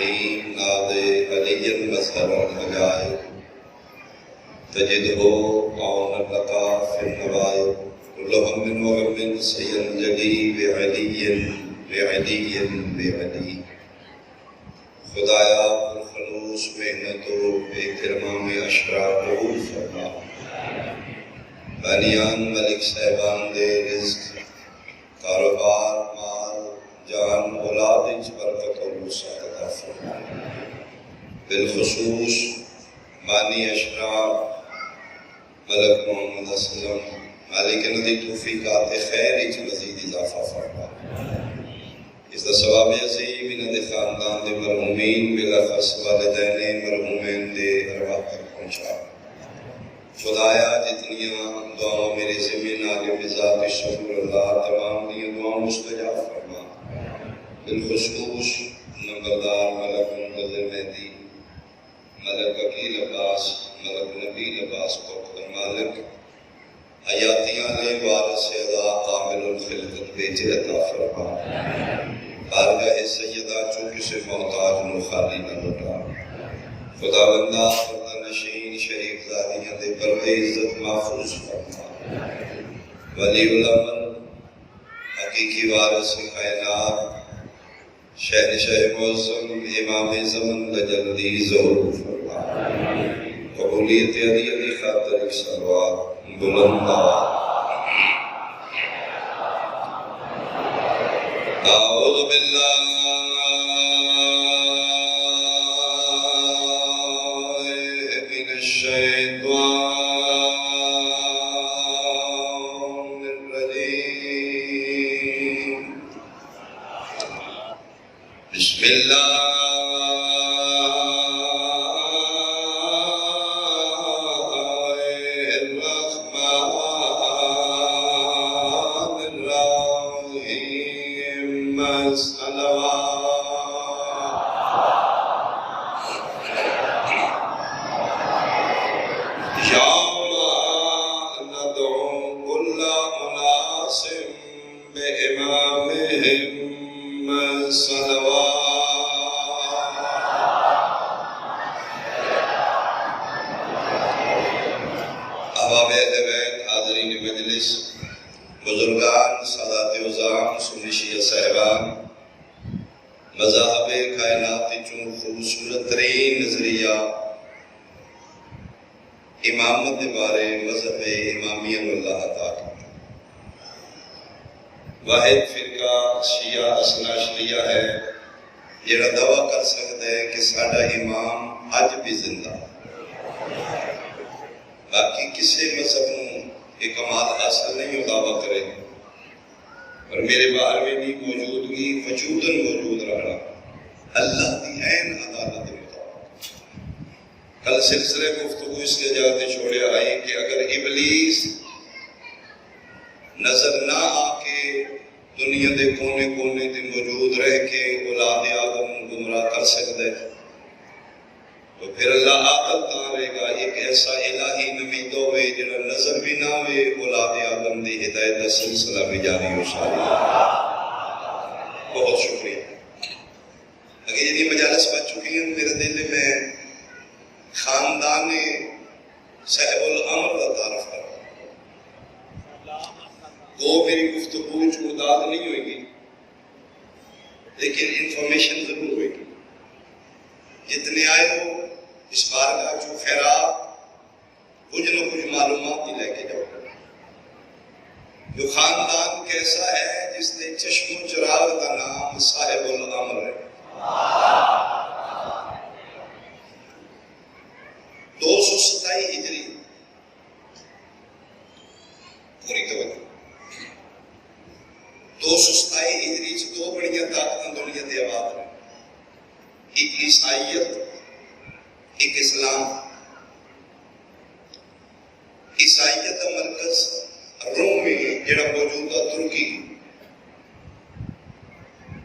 کریم ناد علی مظہر العجائب تجدہ عون لقا فی النوائب کل ہم و غم سینجلی بعلی خدایا الخلوص محنت و اکرام اشراف قبول فرما بانیان ملک صاحبان دے رزق کاروبار مال جان اولاد اچ برکت و وسعت عطا فرما بالخصوص بانی اشراف ملک محمد اسلم مالک ندی توفیقات خیر اچ مزید اضافہ فرما اس دا ثواب عظیم انہاں دے خاندان دے مرحومین بالاخص والدین مرحومین دے ارواح تک پہنچا خدایا جتنیاں دعاؤں میرے زمین عالم ذات شکر اللہ تمام دیا دعاؤں مستجاب فرما بالخصوص نمبردار ملک منتظر مہدی ملک وکیل عباس ملک نبیل عباس کو مالک حیاتیاں لے وارث ادا عامل الخلقت بیچ عطا فرما بارگاہ سیدہ چونکہ سے محتاج نو خالی نہ لٹا خدا بندہ پردہ نشین شریف زادیاں دے پردے عزت محفوظ فرما ولی الامر حقیقی وارث کائنات شہنشاہ معظم امام زمن لجلدی ظہور فرما قبولیت علی علی خاطر ایک سلوات بلند اعوذ باللہ من الشیطان الرجیم بسم اللہ بزرگان سادات عظام سنشی صاحبان مذاہب کائنات چون خوبصورت ترین نظریہ امامت بارے مذہب امامیہ اللہ تعالی واحد فرقہ شیعہ اثنا شریعہ ہے جڑا دعویٰ کر سکتا ہے کہ ساڈا امام اج بھی زندہ باقی کسی مذہب نوں یہ کمال حاصل نہیں ہو دعویٰ کرے اور میرے باہر میں بھی موجودگی وجوداً موجود رہا اللہ دی عین عدالت مطابق کل سلسلے گفتگو اس کے جاتے چھوڑے آئی کہ اگر ابلیس نظر نہ آ کے دنیا دے کونے کونے دے موجود رہ کے اولاد آدم گمراہ کر سکتا ہے تو پھر اللہ عادل تارے گا ایک ایسا الہی نمید ہوئے جنہا نظر بھی نہ ہوئے اولاد آدم دی ہدایت دا سلسلہ بھی جاری ہو ساری بہت شکریہ اگر یہ مجالس بچ چکی ہیں میرے دل میں خاندان صاحب الامر کا تعارف کر وہ میری گفتگو چوداد نہیں ہوئے گی لیکن انفارمیشن ضرور ہوئے گی جتنے آئے ہو اس بار کا جو خیرات کچھ نہ کچھ معلومات ہی لے کے جاؤ جو خاندان کیسا ہے جس نے چشم و چراغ کا نام صاحب الامر ہے 227 ہجری پوری توجہ 227 ہجری سے دو بڑیاں طاقتیں دنیا دے آباد ہیں ایک عیسائیت ایک اسلام عیسائیت کا مرکز روم میں جڑا موجودہ ترکی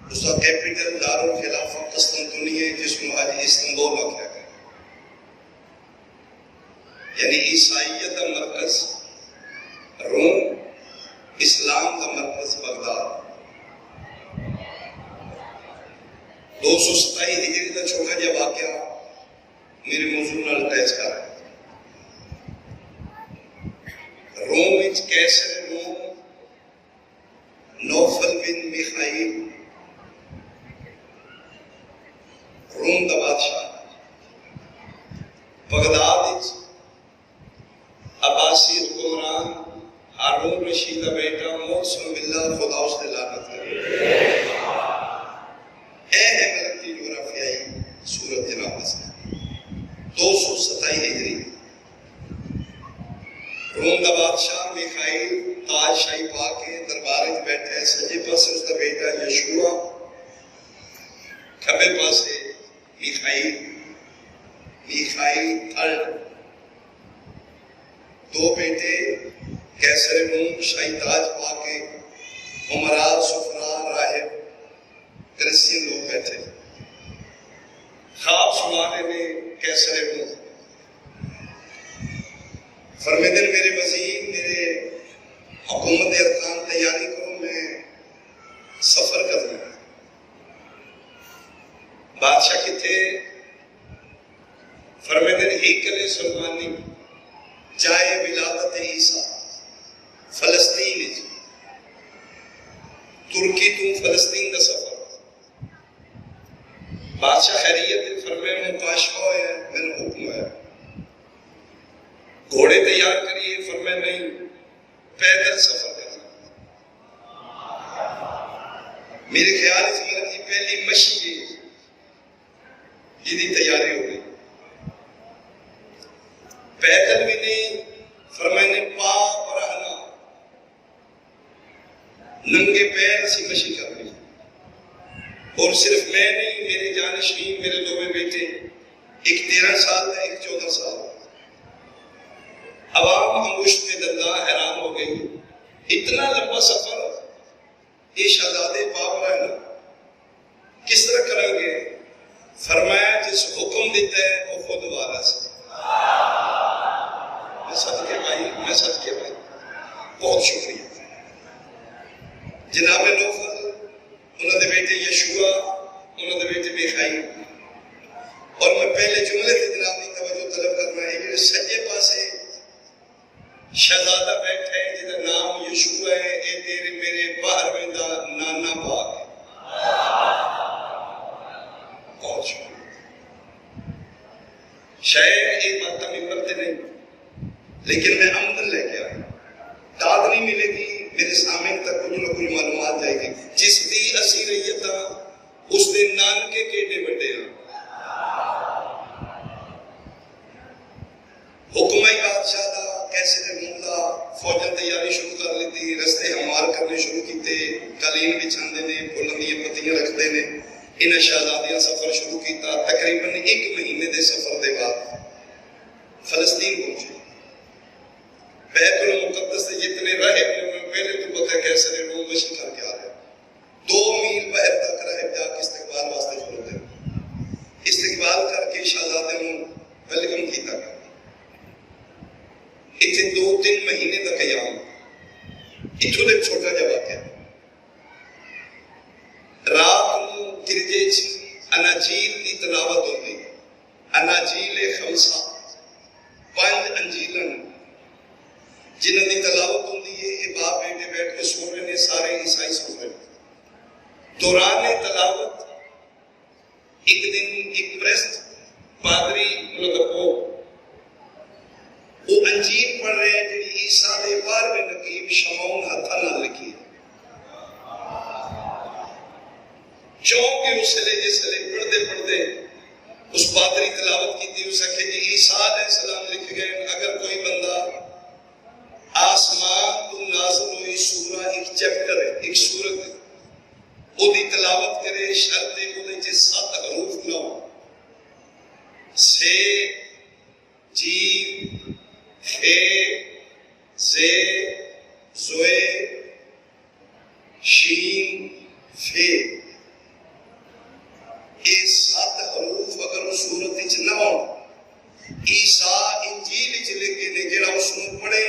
اس کا کیپٹل دارالخلافہ قسطنطنیہ جس کو آج استنبول رکھا گیا یعنی عیسائیت کا مرکز روم اسلام کا مرکز بغداد 227 ہجری کا چھوٹا جہا واقعہ میرے موضوع نال اٹیچ کر رہا ہے۔ روم وچ کیسر روم نوفل بن میخائیل روم دا بادشاہ، بغداد وچ عباسی حکمران ہارون رشید کا بیٹا محسن باللہ، خدا اس نے لعنت کرے۔ اے ہے ملکی جغرافیائی صورت جناب سے 227 ہجری روم دا بادشاہ میخائیل تاج شاہی پا کے دربار وچ بیٹھا ہے، سجے پاسے اس دا بیٹا یشوع، کھبے پاسے میخائیل تھرڈ، دو بیٹے کیسر روم شاہی تاج پا کے عمراء سفراء راہب کرسچین لوگ بیٹھے، خواب سنانے میں کیسر روم فرمیدن میرے وزیر، میرے حکومت ارکان تیاری کرو، میں سفر کرنا ہے۔ بادشاہ کتھے؟ فرمیدن ہیکل سلمانی جائے ولادت عیسیٰ فلسطین، ترکی تو فلسطین کا سفر۔ بادشاہ خیریت فرمائے مکاشفہ ہے، میں نے حکم ہے گھوڑے تیار کریے، فرمائے نہیں پیدل سفر کرنا۔ میرے خیال اس مرد کی پہلی مشی جدی تیاری ہو گئی، پیدل بھی نہیں، فرمائے نے پاپ رہنا ننگے پیر اسی مشی کر لی۔ اور صرف میں نہیں، میرے جانشین میرے دو بیٹے، ایک 13 سال ہے، ایک 14 سال ہے۔ عوام انگشت میں دنداں حیران ہو گئی، اتنا لمبا سفر یہ شہزادے پاپ رہنا کس طرح کریں گے؟ فرمایا جس حکم دیتا ہے وہ خود وارث ہے۔ میں صدقے بھائی بہت شکریہ۔ جناب نوفل، انہوں نے بیٹے یشوع، انہوں نے بیٹے میخائیل، اور میں پہلے جملے سے جناب کی توجہ طلب کرنا ہے، میرے سجے پاسے شہزادہ بیٹھا ہے جنہا نام یشوع ہے، اے تیرے میرے باہر میں دا نانا باغ ہے۔ بہت شکریہ۔ شاید ایک بات ممبر تے نہیں، لیکن میں عمدن لے کے آیا، داد نہیں ملے گی، میرے سامنے تک کچھ نہ کچھ معلومات جائے گی۔ جس دی اسی رئیتا اس دے نانکے کیڑے بڑے ہیں۔ حکمہ بادشاہ دا کیسے مولا فوجن تیاری شروع کر لیتی، رستے ہموار کرنے شروع کیتے، قالین بچھاندے نے، بلندیاں پتیاں رکھتے نے۔ انہیں شہزادیاں سفر شروع کیتا، تقریباً 1 مہینے دے سفر دے بعد فلسطین پہنچے۔ بیت المقدس سے جتنے راہب نے انہوں پہلے تو پتہ کیسر روم مشی کر کے آ رہے 2 میل باہر تک راہب جا کے استقبال واسطے کھلوتے ہیں۔ استقبال کر کے شہزادے انہوں ویلکم کیتا گیا۔ اتنے 2-3 مہینے تک قیام، اتھو دے چھوٹا جا واقعہ۔ رات نو گرجے اناجیل کی تلاوت ہوتی، اناجیل خمسہ 5 انجیلن جنہوں کی تلاوت ہوتی ہے، یہ باپ بیٹے بیٹھ کے سن رہے ہیں، سارے عیسائی سن رہے ہیں۔ دوران تلاوت ایک دن ایک پریسٹ پادری ملکو وہ انجیل پڑھ رہے ہیں جنہی عیسیٰ دے 12ویں نقیب شمعون ہتھا نہ لکھی ہے۔ چونکہ اس لئے جس لئے پڑھتے اس پادری تلاوت کی تھی، اسے کہ عیسیٰ علیہ السلام لکھ گئے، اگر کوئی بندہ آسمان تو نازل ہوئی سورہ ایک چیپٹر ہے، ایک سورت ہے، وہ دی تلاوت کرے، شرط ہے وہ دے 7 حروف نہ ہو، سے جیم خے زے زوے شین فے، یہ 7 حروف اگر وہ سورت نہ ہو، عیسیٰ انجیل لکھے نے جڑا اس نے پڑھے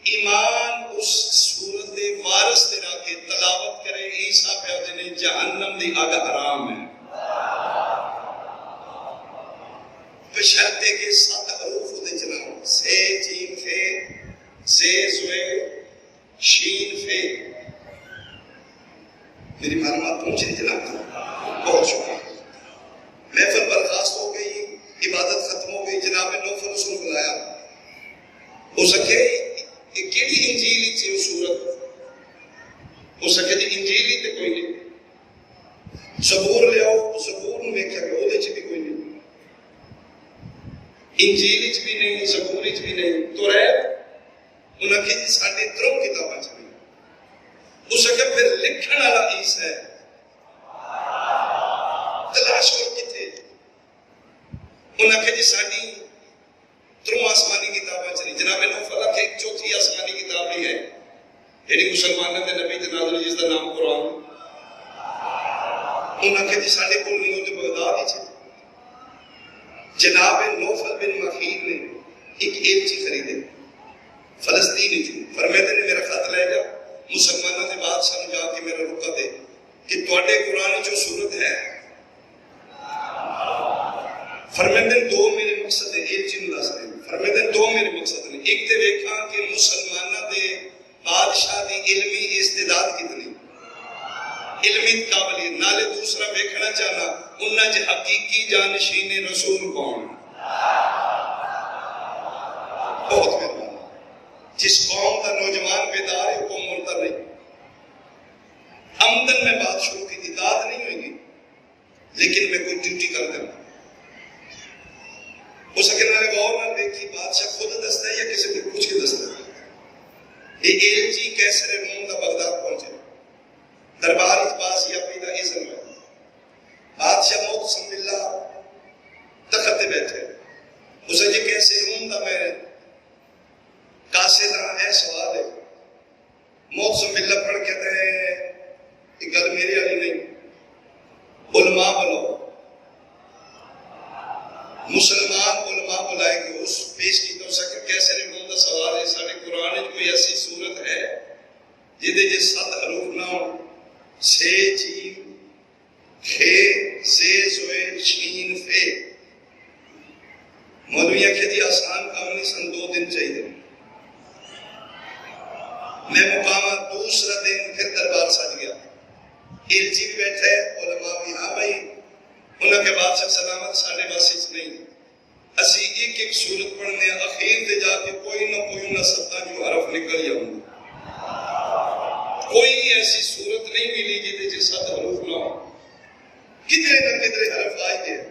ایمان اس سورت وارث تیرا کے تلاوت کرے، عیسیٰ پہ نے جہنم دی آگ حرام ہے۔ کہتے کہ 7 حروف دے جناب، سے جیم فے، سے زوے شین فے. میری معلومات پہنچ رہی جناب؟ بہت شکریہ. محفل برخاست ہو گئی، عبادت ختم ہو گئی. جناب نوفل اس کو بلایا. ہو سکے کیڑی انجیل تھی وہ صورت؟ ہو سکے جی انجیل ہی تے کوئی نہیں. زبور لے آؤ، زبور میں ویکھیا کہ وہ بھی کوئی نہیں، انجیل وچ بھی نہیں، زبور وچ بھی نہیں. توریت انہاں کہ جی ساڈے تروں کتاباں چ نہیں. ہو سکے پھر لکھن والا عیسی ہے، تلاش کرو کتنے. انہاں کہ جی ساڈی تروں آسمانی کتاباں چ نہیں. جناب نوفل کہ ایک چوتھی آسمانی کتاب بھی ہے جہی مسلمانوں کے نبی تے نازل ہوئی، جس کا نام قرآن. انہاں کہ جی ساڈے کول نہیں، وہ تے بغداد وچ. جناب نوفل بن مخیر نے ایک ایلچی خریدے فلسطین وچ. فرماتے نے میرا خط لے جا مسلمانوں کے بادشاہ نوں جا کے میرا رکا دے کہ تواڈے قرآن وچ صورت ہے. فرماتے ہیں 2 میرے مقصد ہے. ایلچی نوں دس رہے فرماتے ہیں 2 میرے مقصد نے. ایک تے ویکھاں کہ مسلمانوں دے بادشاہ دی علمی استعداد کتنی، علمی قابلیت. نالے دوسرا ویکھنا چاہنا انہاں چ حقیقی جانشین رسول کون. بہت مہربانی. جس قوم کا نوجوان بیدار ہے قوم مردہ نہیں. آمدن میں بات شروع کی تھی، داد نہیں ہوئے گی لیکن میں کوئی ڈیوٹی کر دوں. ہو سکے نالے غور نہ دیکھی بادشاہ خود دستا ہے یا کسی کو پوچھ کے دستا ہے. یہ ایلچی کیسر روم کا بغداد پہنچے. دربار اتباس یا پیدا اذن میں بادشاہ موت باللہ تخت تے بیٹھے. اسے جی کیسے روم دا میں کاسے دا اے سوال ہے. موت باللہ پڑھ کے تے یہ گل میری والی نہیں. علماء بنو، مسلمان علماء بلائے گے. اس پیش کی تو سکے کیسے روم دا سوال ہے. سارے قرآن میں کوئی ایسی صورت ہے جہدے جے 7 حروف نہ ہو؟ سے جیم فے، سے زوے شین فے. مولوی آخیا جی آسان کام نہیں سن، 2 دن چاہیے. میں مقامہ دوسرا دن پھر دربار سج گیا. ایلچی بھی بیٹھا ہے، علماء بھی. ہاں بھائی انہوں کے بعد سلامت ساڑھے باسچ نہیں. اسی ایک ایک صورت پڑھنے اخیر دے جا کے کوئی نہ کوئی نہ ستا جو حرف نکل جاؤں. کوئی ایسی صورت نہیں ملی جیتے جی 7 حروف نہ ہو. کدھرے نہ کدھرے حرف آئے گئے.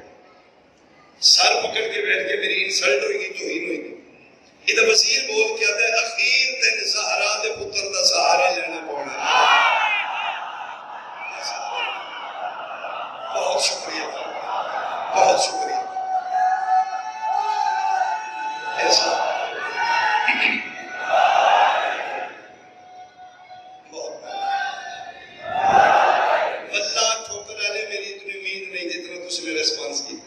سر پکڑ کے بیٹھ کے میری انسلٹ ہوئی گی، توہین ہوئی گی. ادھر وزیر بول کے آتا ہے اخیر تین زہرا دے پتر دا سہارا لینا پڑنا. بہت شکریہ، بہت شکریہ. ایسا بہت واللہ ٹھوکر والے میری اتنی امید نہیں جتنا تسی میرا رسپانس کیا.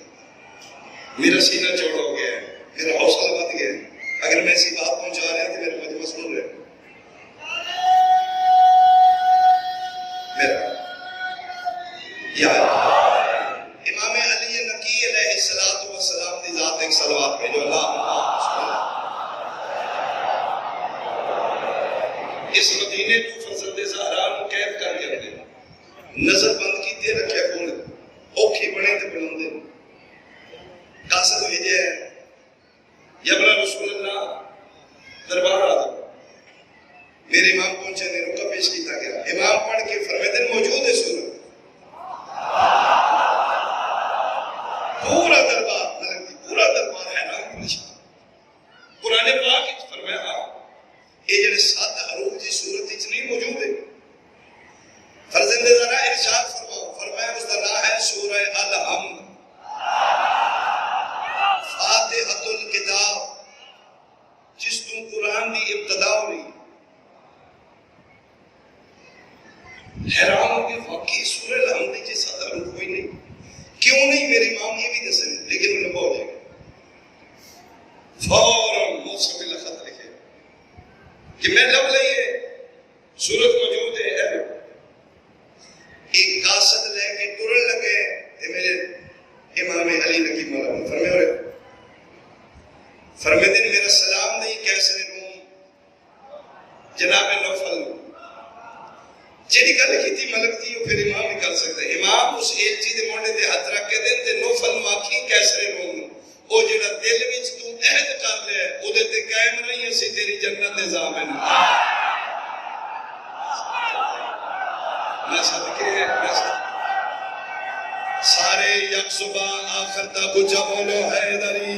میرا سینہ چوڑا ہو گیا ہے، میرا حوصلہ بڑھ گیا ہے. اگر میں ایسی بات پہنچا رہا تو میرے مجمع سن رہے. میرا یا امام علی نقی علیہ السلام دی ذات ایک صلوات بھیجو. اللہ اس مدینے تو فرزند زہرا نو قید کر کے رکھے، نظر بند کیتے رکھے کون اوکھی بنے تے بلندے. قاصد بھیجے یا بلا رسول اللہ دربار آتا. میرے امام پہنچے نے رکا پیش کیتا گیا. امام پڑھ کے فرمیدن موجود ہے سورت. پورا دربار ملک پورا دربار ہے نا پریشان. قرآن پاک فرمایا یہ جڑے 7 حروف کی صورت نہیں موجود ہے. فرزند ذرا ارشاد فرماؤ. فرمایا اس کا نام ہے سورہ الحمد، فاتحۃ الکتاب، جس تو قرآن دی ابتدا ہو رہی. حیران ہو کے واقعی سورہ الحمد کی 7 حروف کوئی نہیں. کیوں نہیں؟ میرے امام یہ بھی دسے لیکن انہیں بہت جائے گا. فوراً موسم اللہ خط لکھے کہ میں جب لئیے صورت موجود ہے. ایک قاصد لے کے ٹرن لگے کہ میرے امام علی نقی مولا فرمائے فرمیندے نے میرا سلام نہیں کیسر روم جناب نوفل جیڑی گل کیتی ملک دی وہ پھر امام بھی کر سکتا ہے. امام اس ایلچی دے موڑے دے ہاتھ رکھ کے دین تے نوفل ماکھی کیسر روم او جڑا دل وچ تو عہد کر لے او دے تے قائم رہی اسی تیری جنت دے ضامن. میں صدقے سارے یک زبان آخر تک اونچا بولو حیدری.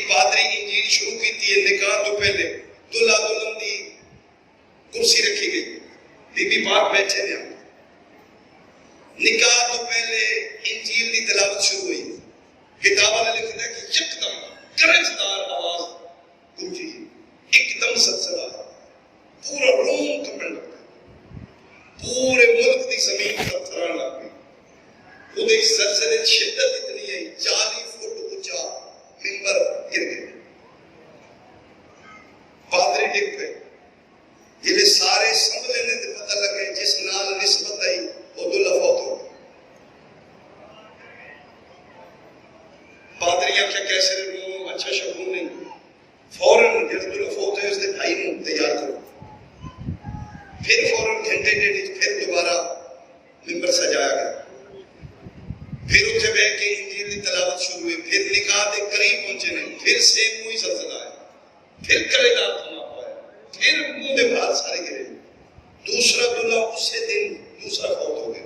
پادری انجیل شروع کی نکاح تو پہلے دلہا دلہن دی کرسی رکھی گئی. بی بی پاک بیٹھے نے نکاح تو پہلے انجیل کی تلاوت شروع ہوئی. کتاب والا لکھتا ہے کہ یکدم گرجدار آواز گونجی, ایک دم زلزلہ, پورا روم کمبن لگ گیا, پورے ملک کی زمین تھرتھرانے لگ گئی. وہ زلزلے کی شدت اتنی ہے 40 فٹ اونچا منبر گر گیا, پادری ڈگ پہ. جلے سارے سنبھلے نے تو پتہ لگے جس نال نسبت آئی وہ دلہا فوت ہو گیا. پادری آخیا کیسے روم اچھا شگون نہیں, فوراً جب دلہا فوت ہے اس دے بھائی نو تیار کرو. پھر فوراً گھنٹے ڈیڑھ پھر دوبارہ ممبر سجایا گیا. پھر اتنے بیٹھ کے انجیل کی تلاوت شروع ہوئی. پھر نکاح کے قریب پہنچے نے, پھر سیم وہی زلزلہ آیا, پھر کلیجہ تھما پایا, پھر منہ دے بال سارے گرے. دوسرا دلہا اسی دن دوسرا فوت ہو گیا.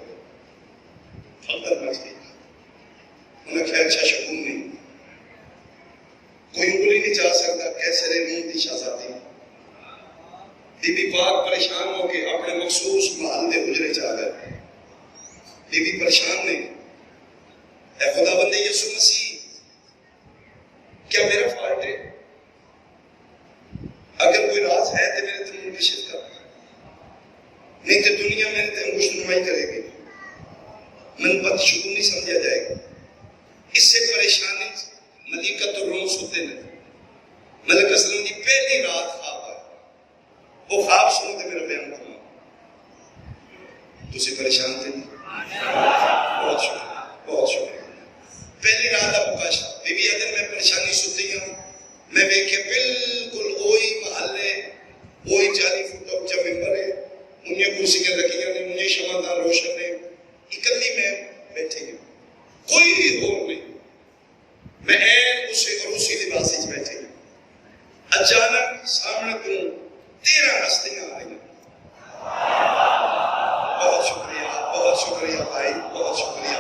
فقر مچ گئی. انہیں کہا اچھا شگون نہیں, کوئی انگلی نہیں جا سکتا کیسے رہے منہ دی شہزادی. بی بی پاک پریشان ہو کے اپنے مخصوص محل دے حجرے چاہ گئے. بی بی پریشان نے, اے خدا بندے یسوع مسیح, کیا میرا فالٹ ہے؟ اگر کوئی راز ہے تو میرے تم منکشف کر, نہیں تو دنیا میرے تے انگشت نمائی کرے گی, من بد شگون نہیں سمجھا جائے گا. اس سے پریشانی ملیکۃ الروم ستے نے. ملک اسلم کی پہلی رات خواب آئے, وہ خواب سنو تو میرا بیان کرنا. تسی پریشان تھے نہیں؟ بہت شکریہ, بہت شکریہ. پہلی رات ابو کاشا بی بی ادن میں پریشانی ستی ہوں. میں دیکھے بالکل وہی محلے, وہی 40 فٹ اونچا ممبر ہے, انہیں کرسیاں رکھیاں نے, انہیں شمعدان روشن ہے, اکلی میں بیٹھے گئے, کوئی اور نہیں. میں این اسے عروسی لباس وچ بیٹھے گئے. اچانک سامنے کو 13 ہستیاں آ رہی. بہت شکریہ, بہت شکریہ بھائی, بہت شکریہ.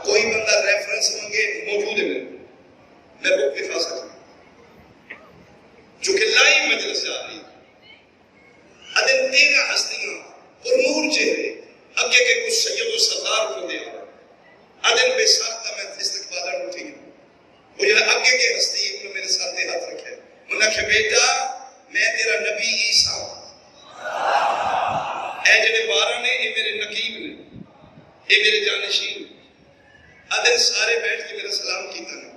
کوئی بندہ ریفرنس مانگے موجود ہے میں بک دکھا سکتا ہوں, جو کہ لائی مجلس سے آ رہی. ادن 13 ہستیاں اور نور چہرے, اگے کے کچھ سید و سردار کو دے آ. ادن بے ساختہ میں استقبالہ اٹھی گئی. وہ جو اگے کے ہستی انہوں نے میرے ساتھ ہاتھ رکھے. انہوں نے کہا بیٹا میں تیرا نبی عیسیٰ, اے جڑے 12 نے یہ میرے نقیب نے, یہ میرے جانشین. ادن سارے بیٹھ کے میرا سلام کیتا نے.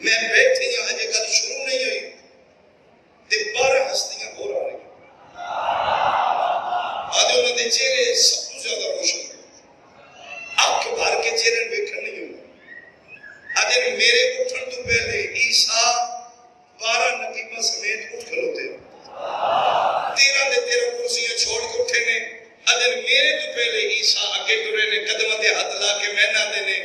میں بیٹھی ہوں, اجے گل شروع نہیں ہوئی تے 12 ہستیاں اور آ رہی. آدھے انہوں نے چہرے سب تو زیادہ روشن ہوئے, اکھ بھر کے چہرے دیکھن نہیں ہوئے. آدھے میرے اٹھن تو پہلے عیسیٰ 12 نقیبہ سمیت اٹھ کھلوتے, 13 دے 13 کرسیاں چھوڑ کے اٹھے نے. آدھے میرے تو پہلے عیسیٰ اگے ٹرے نے, قدمہ تے ہاتھ لا کے میں نہ دینے.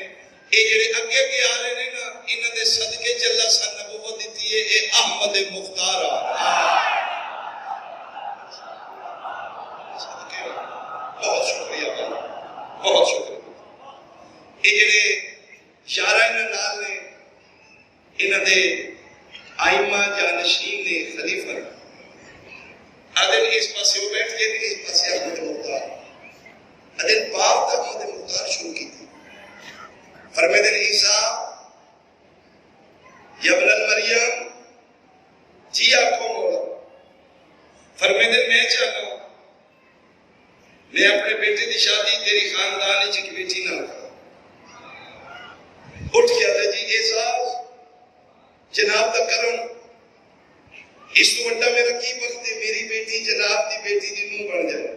یہ جڑے اگے کے آ رہے نے نا, انہاں دے صدقے جلا سا نبوت دیتی ہے, اے احمد مختار آ رہا. بہت شکریہ بھائی, بہت شکریہ. یہ جڑے 11 انہاں نال نے, انہاں دے آئمہ جانشین نے, خلیفہ نے. آدھے اس پاسے وہ بیٹھ گئے, اس پاسے احمد مختار. آدھے باپ تک احمد مختار شروع کی تھی. فرمیدن عیسیٰ یا ابن المریم, جی آنکھوں مولا. فرمیدن میں چاہتا ہوں میں اپنے بیٹے دی شادی تیری خاندان ایک بیٹی نہ کروں. اٹھ گیا تھا جی اعزاز جناب دا کرم, اس تو بڑا میرا کی وقت ہے, میری بیٹی جناب دی بیٹی دی نوں بن جائے.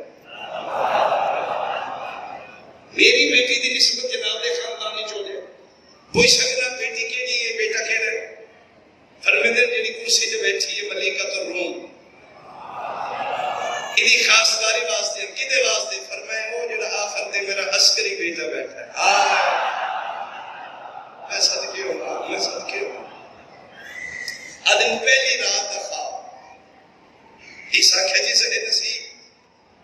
میری بیٹی دی نسبت جناب دے خاندان نہیں چھوڑے. کوئی سکنا بیٹی کے لیے بیٹا کہہ رہے. فرمیدن جنی کرسی تے بیٹھی ہے ملیکۃ الروم, انہی خاصداری واسطے, کدے واسطے؟ فرمایا وہ جڑا آخر تے میرا عسکری بیٹا بیٹھا ہے. میں صدقے ہوں, میں صدقے ہوں. ادن پہلی رات کا خواب. عیسیٰ کہا جی سڑے نصیب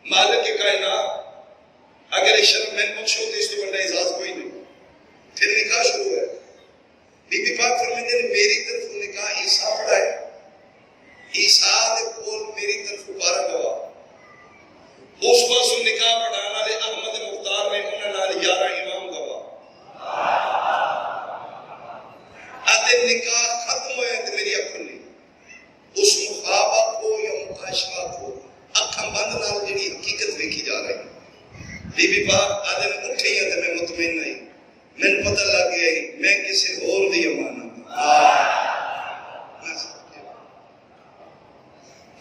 مالک کے کائنات, اگر شرم میں بخشو تو اس تو بڑا اعزاز کوئی نہیں. پھر نکاح شروع ہے. بی بی پاک فرمیندے نے میری طرف نکاح عیسیٰ پڑھا ہے. عیسیٰ دے کول میری طرف 12 گواہ. اس پاسوں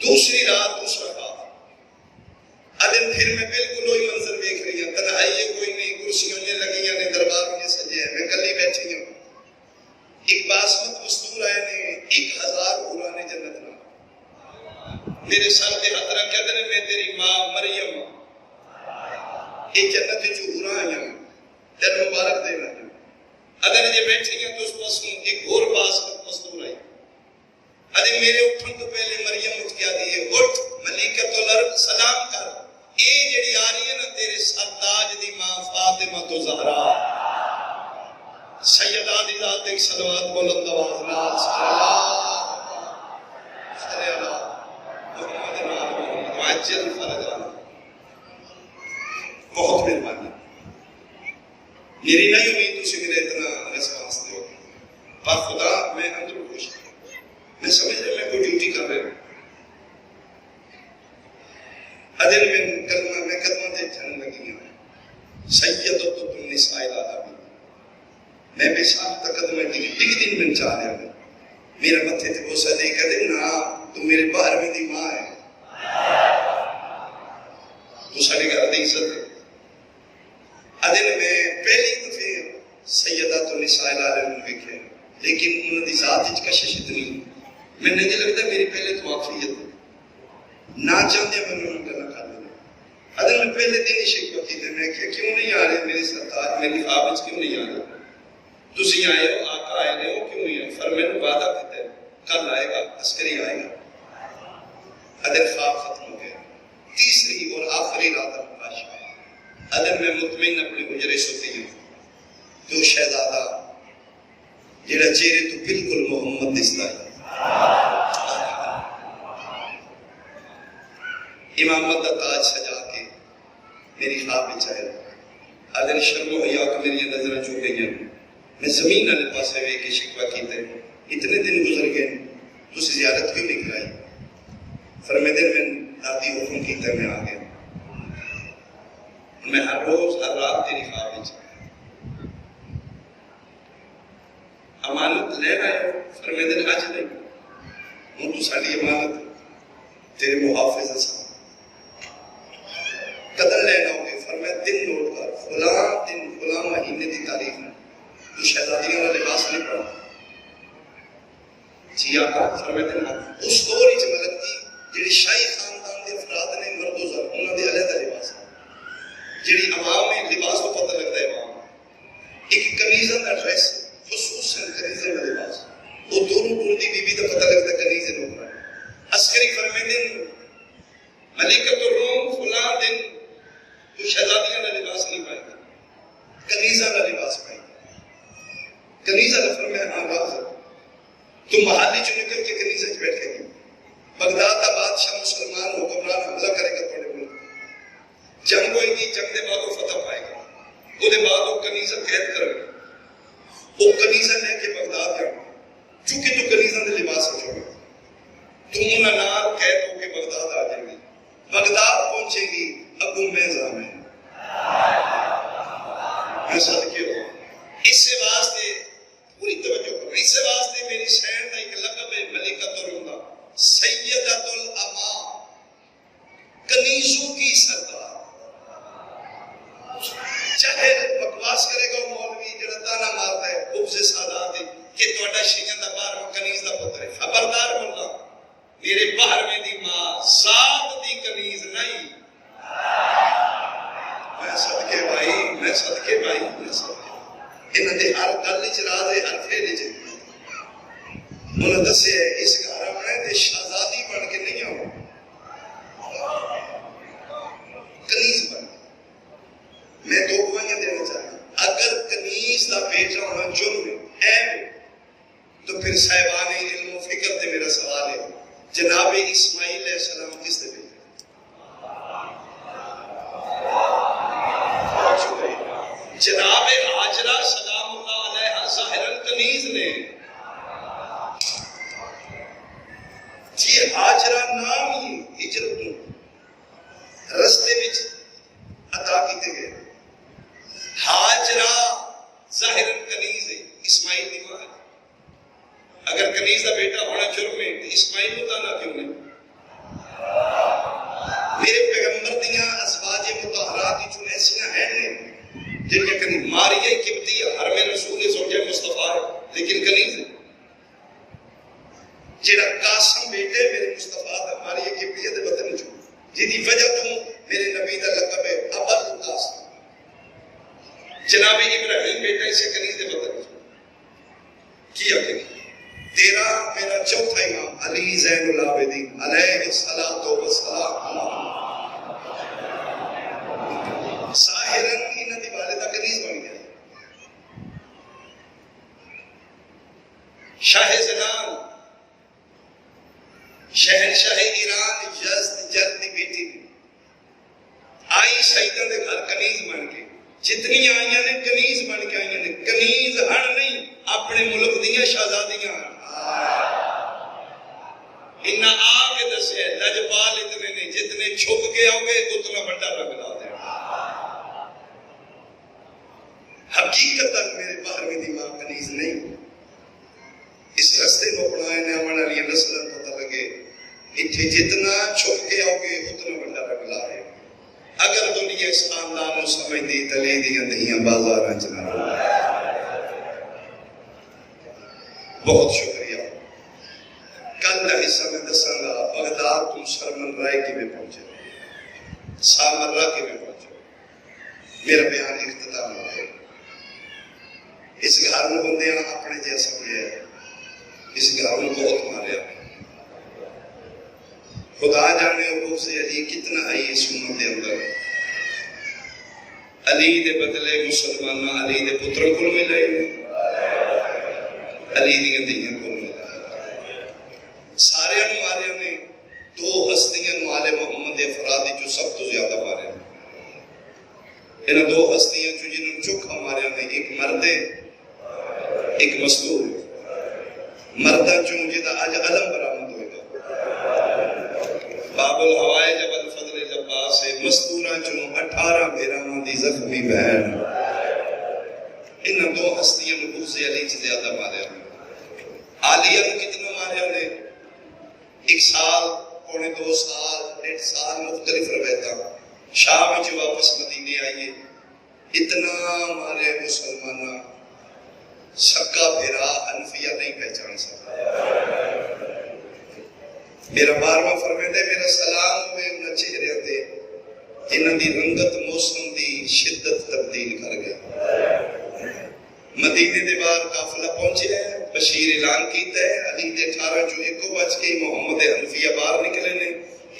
دوسری رات دوسرا خواب، ادن پھر میں بالکل وہی منظر دیکھ رہی ہوں، تنہائی کوئی نہیں، کرسیوں نے لگی ہیں، دربار میں سجے ہیں، میں کلی بیٹھی ہوں، ایک باسمت مستور آئے نے 1000 قرآن جنت نہ میرے سر کے ہاتھ رکھ کے میں تیری ماں مریم ایک جنت جو ہورا آئیں دل مبارک دینا ہے، اگر یہ بیٹھی ہیں تو اس پاسوں ایک اور باسمت مستور آئی، ادھے میرے اٹھن تو پہلے مریم اٹھ کے آدھی ہے، اٹھ ملیکۃ الارض سلام کر، اے جڑی آ رہی ہے نا تیرے سرتاج دی ماں فاطمہ تو زہرا سیدہ دی ذات ایک صلوات بلند آواز نال صلی اللہ محمد محمد عجل فرجانا، بہت مہربانی، میری نہیں امید تسی میرے اتنا ریسپانس دے ہو، پر خدا میں اندر خوش ہوں، میں سمجھ رہا میں کوئی ڈیوٹی کر رہا ہوں، ادھر میں قدمہ دے جھن لگی ہوں، سیدۃ النساء العالمین، میں بے ساتھ تقدم میں ٹک دن میں چاہ رہا ہوں، میرا متھے تے بوسہ دے کر دے نا تو میرے 12ویں دی ماں ہے، تو ساڑے گھر دی عزت ہے، ادھر میں پہلی دفعہ سیدۃ النساء العالمین دیکھے، لیکن انہوں نے ذات اچ کشش اتنی میں نہیں لگتا میری پہلے تو آفیت ہے، نہ چاہتے میں انہوں نے گلہ کر دینا، ادھر میں پہلے دن ہی شکوہ کی تھے، میں کہ کیوں نہیں آ رہے میرے سرطاج میری خواب اچ کیوں نہیں آ رہے، تسی آئے ہو آقا آئے لے ہو کیوں نہیں آئے، فرمین وعدہ دیتے ہیں کل آئے گا عسکری آئے گا، ادھر خواب ختم ہو گیا، تیسری اور آخری رات مباشرہ، ادھر میں مطمئن اپنے حجرے سوتی ہوں، جو شہزادہ جیڑا چہرے تو بالکل محمد دستا ہے، امامت دا تاج سجا کے میری خواب میں چاہے، ادھر شرم و حیا کو میری نظریں چھو گئی ہیں، میں زمین والے پاسے وے کے شکوہ کیتے اتنے دن گزر گئے تو اسے زیارت کیوں نہیں کرائی، فرمے دن میں دادی حکم کیتے میں آ گیا، میں ہر روز ہر رات تیری خواب میں امانت لے رہے ہو، فرمے دن آج نہیں ہوں تو ساڑی امانت تیرے محافظ سے قدر لینا ہوگی، فرمے دن نوٹ کر فلاں دن فلاں مہینے دی تاریخ ہے تو شہزادیوں والا لباس نہیں پڑا، جی آقا فرمے دن اس دور ہی ملک دی جڑی شاہی خاندان دے افراد نے مرد و زر انہوں نے علیحدہ لباس ہے، جڑی عوام میں لباس کو پتہ لگتا ہے، عوام ایک قمیضہ کا ڈریس خصوصاً قمیضہ کا لباس وہ دونوں دی بی بی کا پتہ لگتا ہے قمیضہ نوکرا عسکری فرمے دن ملکۃ الروم فلاں دن تو شہزادیاں کا لباس نہیں پائے گا، قمیضہ کا لباس پائے گا، قمیضہ کا فرمایا ہاں راز ہے، تو محالی چ نکل کے قمیضہ چ بیٹھے گی، بغداد کا بادشاہ مسلمان حکمران حملہ کرے گا تھوڑے ملک، جنگ ہوئے گی، جنگ دے بعد وہ فتح پائے گا، وہ دے بعد وہ قمیضہ قید کرے گا، وہ قمیضہ لے کے بغداد جائے گا، چونکہ تو قمیضہ دے لباس ہو چھوڑے تو انہاں نال قید ہو کے بغداد آ جائے گی، بغداد پہنچے گی ابو میزا میں صدقے ہو، اس سے واسطے پوری توجہ کرو، اس سے واسطے میری شہر کا ایک لقب ہے ملکۃ الروم، سیدۃ الاما، کنیزوں کی سردار، چاہے بکواس کرے گا مولوی جڑا تانا مارتا ہے قبض سادات کہ تہاڈا شیعہ دا 12واں کنیز دا پتر ہے، خبردار مولا میرے 12ویں دی ماں ذات دی کنیز نہیں، میں صدقے بھائی میں صدقے بھائی میں صدقے انہوں نے ہر گل چ راز ہے، ہر پھیلے چ انہوں نے دسے اس گھر آنا تے شہزادی بن کے نہیں آؤ، کنیز بن کے، میں 2 گواہیاں دینا چاہتا، اگر کنیز دا بیٹا ہونا جرم ہے تو پھر صاحبان علم و فکر تے میرا سوال ہے جناب اسماعیل علیہ السلام کس دے بیٹے، جناب ہاجرہ سلام اللہ علیہ ظاہراً کنیز نے، جی ہاجرہ نام ہی ہجرت رستے وچ عطا کیتے گئے، ہاجرہ ظاہراً کنیز ہے، اسماعیل دی ماں ہے، اگر کنیز دا بیٹا ہونا جرم ہے تو اسماعیل کو تانا کیوں نہیں، ماریہ قبطیہ حرم رسول زوجہ مصطفیٰ ہے لیکن کنیز ہے. جڑا قاسم بیٹے میرے مصطفیٰ دا ماریہ قبطیہ دے وطن چوں جدی وجہ تو میرے نبی دا لقب ہے ابل القاسم. جناب ابراہیم بیٹا اسے کنیز دے وطن چوں کیا کہ تیرا میرا چوتھا امام علی زین العابدین علیہ الصلوۃ والسلام ظاہراً انہاں دی والدہ کنیز بن گئی. شاہ زنان شہنشاہ ایران یزد جد دی بیٹی آئی سیدہ دے گھر کنیز بن کے. جتنی آئیاں نے کنیز بن کے آئیاں نے. کنیز ہن نہیں اپنے ملک دیاں شہزادیاں ہن. انہاں آ کے دسے لجپال اتنے نہیں جتنے چھپ کے آؤ گے اتنا بڑا رنگ لا دیں. حقیقتاً میرے باہرویں دماغ کنیز نہیں. اس رستے کو اپنائے نے آمن علی نسلن پتہ لگے اتھے جتنا چھپ کے آؤ گے اتنا بڑا رنگ لا دیں. اگر دنیا اس خاندان کو سمجھ دی تلے دیاں دہیاں بازار چنا رہا. بہت شکریہ. کل کا حصہ میں دساں گا بغداد تم سرمن رائے کی میں پہنچے سامرہ کی میں پہنچے. میرا بیان اختتام ہو گیا. اس گھر میں بندے اپنے جیسا ہوئے ہے. اس گھر میں بہت ماریا. خدا جانے وہ سے علی کتنا آئی اس امت دے اندر. علی دے بدلے مسلمانہ علی دے پتروں کو ملے علی دی گندیاں کو ملے. سارے ماریا نے دو ہستیاں آل محمد افرادی جو سب تو زیادہ ماریا. انہاں دو ہستیاں جو جنہوں چوکھا ماریا نے ایک مرد ایک مصدور. مردہ چوں جدا آج علم برآمد ہوئے گا باب الہوائے جبل فضل جباس ہے. مصدورہ چوں 18 بھیرامہ دی زخمی بہن. انہاں دو ہستیاں نبوغ سے علی سے زیادہ ماریا نے. عالیہ نے کتنا ماریا نے؟ 1 سال پونے 2 سال 1.5 سال مختلف رویتاں. شام جو واپس مدینے آئیے اتنا مارے مسلمانہ سکا بھیرا حنفیہ نہیں پہچان سکتا. میرا بارواں فرمیندے میرا سلام ہوئے انہاں چہرے دے جنہاں دی رنگت موسم دی شدت تبدیل کر گیا. مدینے دے بعد قافلہ پہنچے ہیں. بشیر اعلان کیتا ہے علی دے 18 جو 1 بج کے محمد حنفیہ باہر نکلے نے.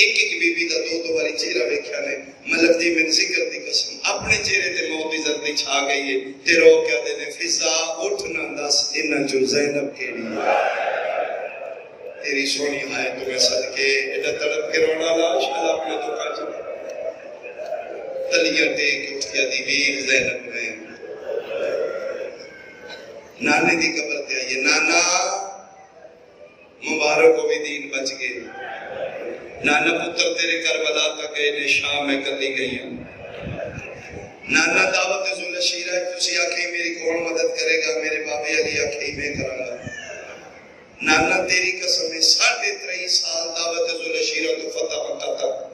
ایک بی بی دا 2 باری چہرہ ویکھیا نے. ملک دی من ذکر دی قسم اپنے چہرے تے موت دی زردی چھا گئی ہے. تے رو کیا دے نے فضا اٹھ نہ دس انہاں جو زینب کیڑی ہے. تیری سونی آئے تمہیں صدقے ایڈا تڑپ کے رونا لا شاید اپنے تو کاج تلیاں دے کے اٹھیا دی ویر زینب میں. نانے دی قبر تے آئیے. نانا مبارک کو بھی دین بچ گئے. نانا پتر تیرے کربلا تک گئے نے شام میں کلی گئی ہیں. نانا دعوت ذل شیرہ تسی آکھیں میری کون مدد کرے گا؟ میرے بابے علی آکھیں میں کروں گا. نانا تیری قسم ہے 3.5 سال دعوت ذل شیرہ تو فتح مکہ تک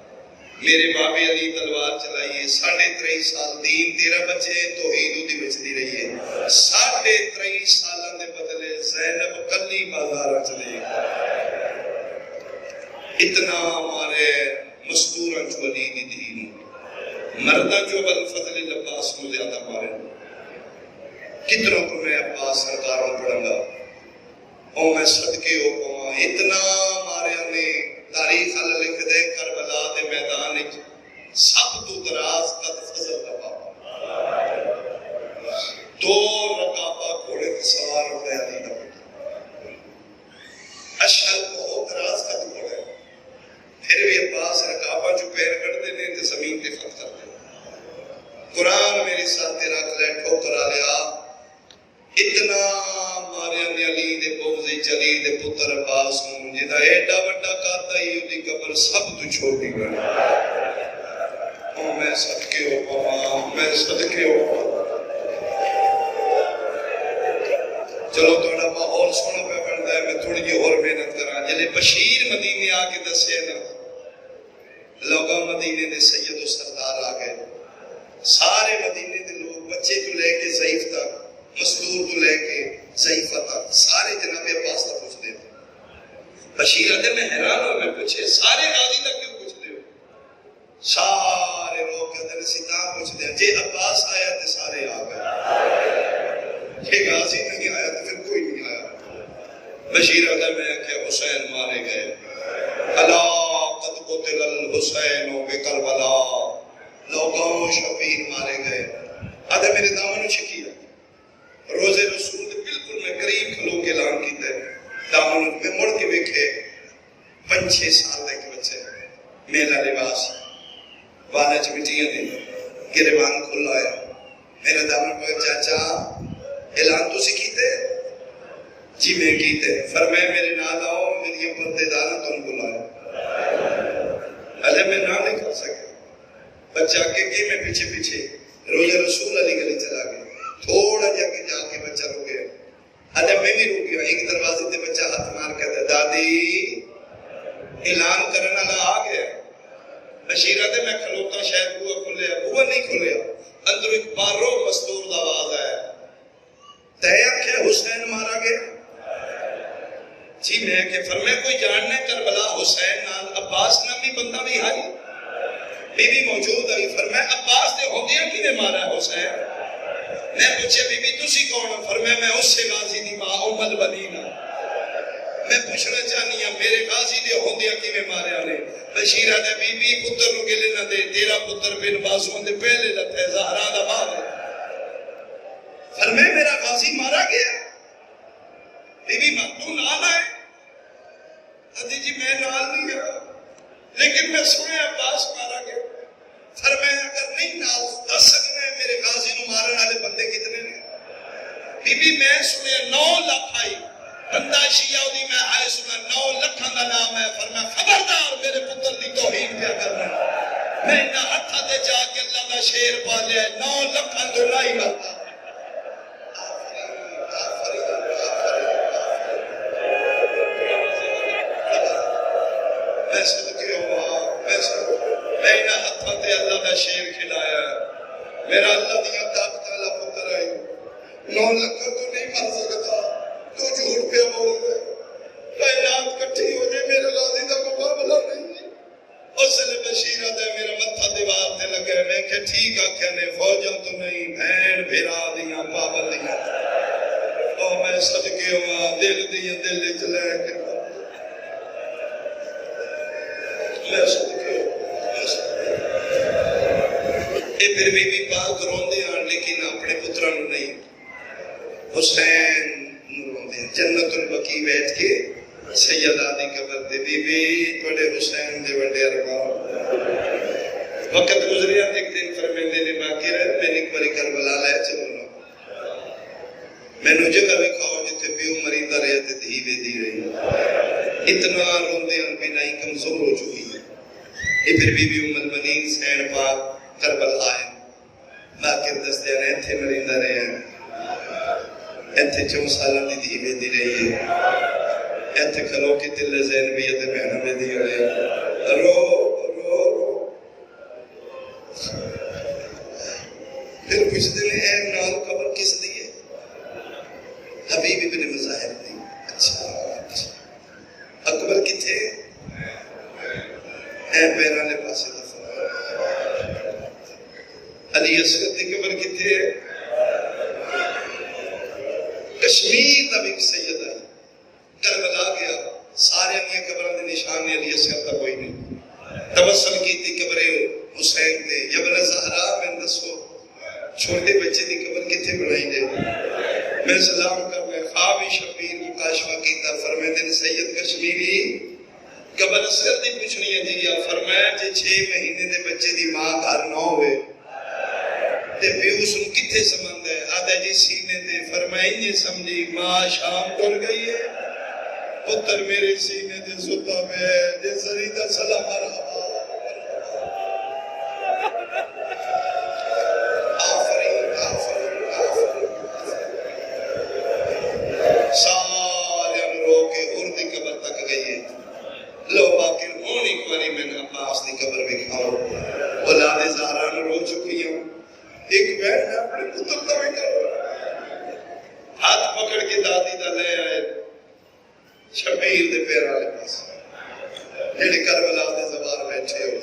میرے بابے علی تلوار چلائیے. 3.5 سال دین تیرا بچے توحید دی بچتی رہی ہے. 3.5 سالوں دے بدلے زینب کلی بازار چلے. اتنا ہمارے مستوراں جو علی دی دین مردہ جو بالفضل العباس کو زیادہ مارے. کتنوں کو میں عباس سرکاروں پڑھوں گا اور میں صدقے ہو پاؤں. اتنا مارے نے تاریخ اللہ لکھ دے کربلا دے میدان سب تو دراز قد فضل کا بابا. 2 رکابہ گھوڑے کے سوار ہو گئے علی دا بیٹا. اشہر بہت دراز قد گھوڑے. پھر بھی عباس رکابہ جو پیر کر دینے تے زمین تے خط کر دینے. قرآن میرے ساتھ تیرا کلے ٹھوکرا لیا. اتنا ماریا نے علی دے بغضی چلی دے پتر عباس ہوں جدا ایڈا وڈا کاتا ہی دی قبر سب تو چھوٹی گئی. او میں صدقے ہو پاواں میں صدقے ہو پاواں. چلو تھوڑا ماحول سونا پہ بنتا ہے. میں تھوڑی جی اور محنت کراں. جلے بشیر مدینے آ کے دسے نا لوگاں مدینے دے سید و سردار آ گئے. سارے مدینے دے لوگ بچے تو لے کے ضعیف تک، مصدور تو لے کے ضعیفہ تک سارے جناب عباس تک پوچھتے ہیں۔ بشیر آدھے میں حیران ہوں، میں پوچھے سارے غازی تک کیوں پوچھتے ہو؟ سارے لوگ کہتے ہیں سیدھا پوچھتے ہیں، جے عباس آیا تو سارے آ گئے، یہ غازی نہیں آیا تو پھر کوئی نہیں آیا۔ بشیر آدھے میں کہ حسین مارے گئے، الا قد قتل الحسین بکربلا، لوگوں شبیر مارے گئے۔ آدھے میرے دامن چھکی ہے، روز رسول بالکل میں قریب کھلو کے اعلان کیتا ہے، دامن میں مڑ کے ویکھے 5-6 سال کے بچے، میرا لباس والا چمٹیاں دیں گریبان کھلا ہے، میرا دامن کو چاچا اعلان تو سی کیتے؟ جی میں کیتے، فرمائے میرے نال آؤ، میری پردے دارا تم بلائے۔ اللہ میں نہ نہیں کر سکے، بچہ کے گئے میں پیچھے پیچھے روز رسول علی گلی چلا گیا، تھوڑا جا کے جا کے بچہ رو گیا، اللہ میں بھی رو گیا، ایک دروازے تے بچہ ہاتھ مار کہتا دادی اعلان کرنا لگا آ گیا۔ بشیرہ دے میں کھلوتا شاید بوہ کھلیا، بوہ نہیں کھلیا، اندر ایک بارو مستور دا آواز ہے، تے آنکھیں حسین مارا گیا؟ جی میں کہ فرمائے کوئی جاننے کربلا حسین نال عباس نامی بندہ بھی آئی؟ بی بی موجود آئی، فرمائے عباس دے ہوندیاں کی نے مارا ہے حسین؟ میں پوچھے بی بی تسی کون ہو؟ فرمائے میں اس سے غازی دی ماں ام البنین ہوں۔ میں پوچھنا چاہنی ہوں میرے غازی دے ہوندیاں کی نے مارے آنے؟ بشیرہ دے بی بی پتر رو گلے نہ دے، تیرا پتر بن بازوان دے پہلے لتے زہرا دا مار ہے۔ فرمائے میرا غازی مارا گیا؟ بی بی مقتول نال آئے؟ حدی جی میں نال نہیں گیا، لیکن میں سنے عباس مارا گیا۔ فرمایا اگر نہیں نال دس سکنے میرے غازی نو مارن والے بندے کتنے نے؟ بی بی میں سنے 9 لاکھ آئی، بندہ شیعہ دی میں آئے سنا 9 لکھاں دا نام ہے۔ فرمایا خبردار میرے پتر دی توہین پیا کرنا، میں انہاں ہتھاں تے جا کے اللہ دا شیر پا لیا، 9 لکھاں تو نہیں کرتا۔ میں صدقے ہوا، میں انہاں ہتھاں تے اللہ دا شیر کھلایا، میرا اللہ دیا طاقت والا پتر آئی، 9 لکھاں تو نہیں مر سکتا، تو جھوٹ پہ بول گئے، کائنات کٹھی ہو جائے میرے غازی دا مقابلہ نہیں۔ اس نے بشیر آدھے میرا متھا دیوار تے لگے، میں کہ ٹھیک آکھے نے فوجاں تو نہیں، بہن بھیرا دیاں پابندیاں، او میں صدقے ہوا دل دیاں دل چلے کے میں صدقے اے پھر بی بی پاک روندے آن لیکن اپنے پتران نہیں، حسین روندے ہیں، جنت البقیع بیٹھ کے سیدہ دی قبر دے بی بی توڑے حسین دے وڈے ارمان وقت گزریا ایک دن فرمیندے نے باقی رہے میں ایک باری کربلا لائے چلونا میں نو جگہ بھی کھاؤ جتے پیو مریندہ رہے تے دھی بے دی رہی، اتنا روندے ان پہ نائی کمزور ہو چکی ہے۔ یہ پھر بی بی ام المنین سین پاک کربل آئے، باقی دستے ہیں ایتھے مریندہ رہے ہیں، ایتھے 4 سالہ دی دھی بے دی رہی ہے، ایتھے کھلو کی تلے زینبیت بہنہ میں دی رہے ہیں، رو رو رو پھر پوچھتے ہیں اے نال قبر کس دی ہے؟ حبیب ابن مظاہر دی۔ اچھا اکبر کی تھے؟ اے بیرانے پاسے دفعہ علی اصغر دی قبر کی تھے؟ کشمیر تب ایک سید آئی، کربلا گیا، سارے انہیں قبران دے نشان علی اصغر تا کوئی نہیں، توسل کی تھی قبر حسین دے، یبن زہرا میں دسو چھوٹے بچے دی قبر کتھے بنائی دے؟ میں سلام کر میں خواب شبیر مکاشفہ کیتا، فرمائے دن سید کشمیری قبر اصغر دی پوچھنی ہے جی، فرمایا جے 6 مہینے دے بچے دی ماں گھر نہ ہوئے تے پیو سن کتھے سمند ہے؟ آدھا جی سینے تے، فرمایا یہ سمجھی ماں شام ٹر گئی ہے، پتر میرے سینے تے ستا میں ہے، جے سریدہ سلام مرحبا سارے رو کے اردی قبر تک گئی ہے۔ لو باقی ہون ایک باری میں نے عباس دی قبر بھی کھاؤ، اولاد زہرا نے رو چکی ہوں، ایک بہن میں اپنے پتر کا بھی کروں ہاتھ پکڑ کے دادی دا لے آئے شبیر دے پیر والے پاس جڑے کربلا دے زوار بیٹھے ہو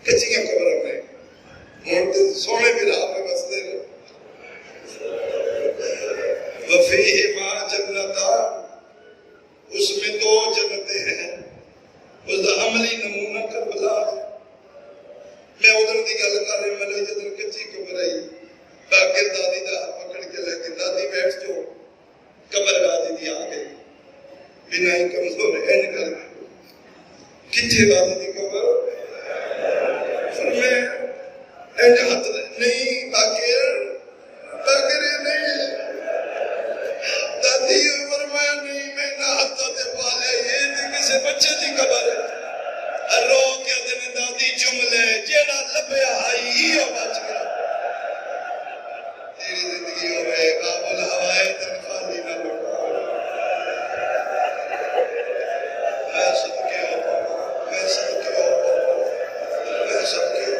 کچھیاں قبروں میں مورتے سونے بھی راہ میں بستے رہے وفیہ ما جنتا اس میں 2 جنتیں ہیں اس دا عملی نمونہ کربلا ہے میں ادھر دی گل کر رہے میں جدھر کچھی قبر آئی باقر دادی دا پکڑ کے لے کے دادی بیٹھ جو قبر دادی دی آ گئی بنا ہی کمزور این کر کچھے دادی دی قبر پھر میں این ہاتھ نہیں باقر نہیں دادی فرمایا نہیں میں نہ ہاتھ دے پالے یہ تھی کسی بچے دی قبر ہے رو کے دن دادی جملے جیڑا لبیا آئی ہو بچ گیا تیری زندگی ہوئے قابل ہوائے تنخواہی نہ لوٹا میں صدقے ہو میں صدقے ہو میں صدقے ہو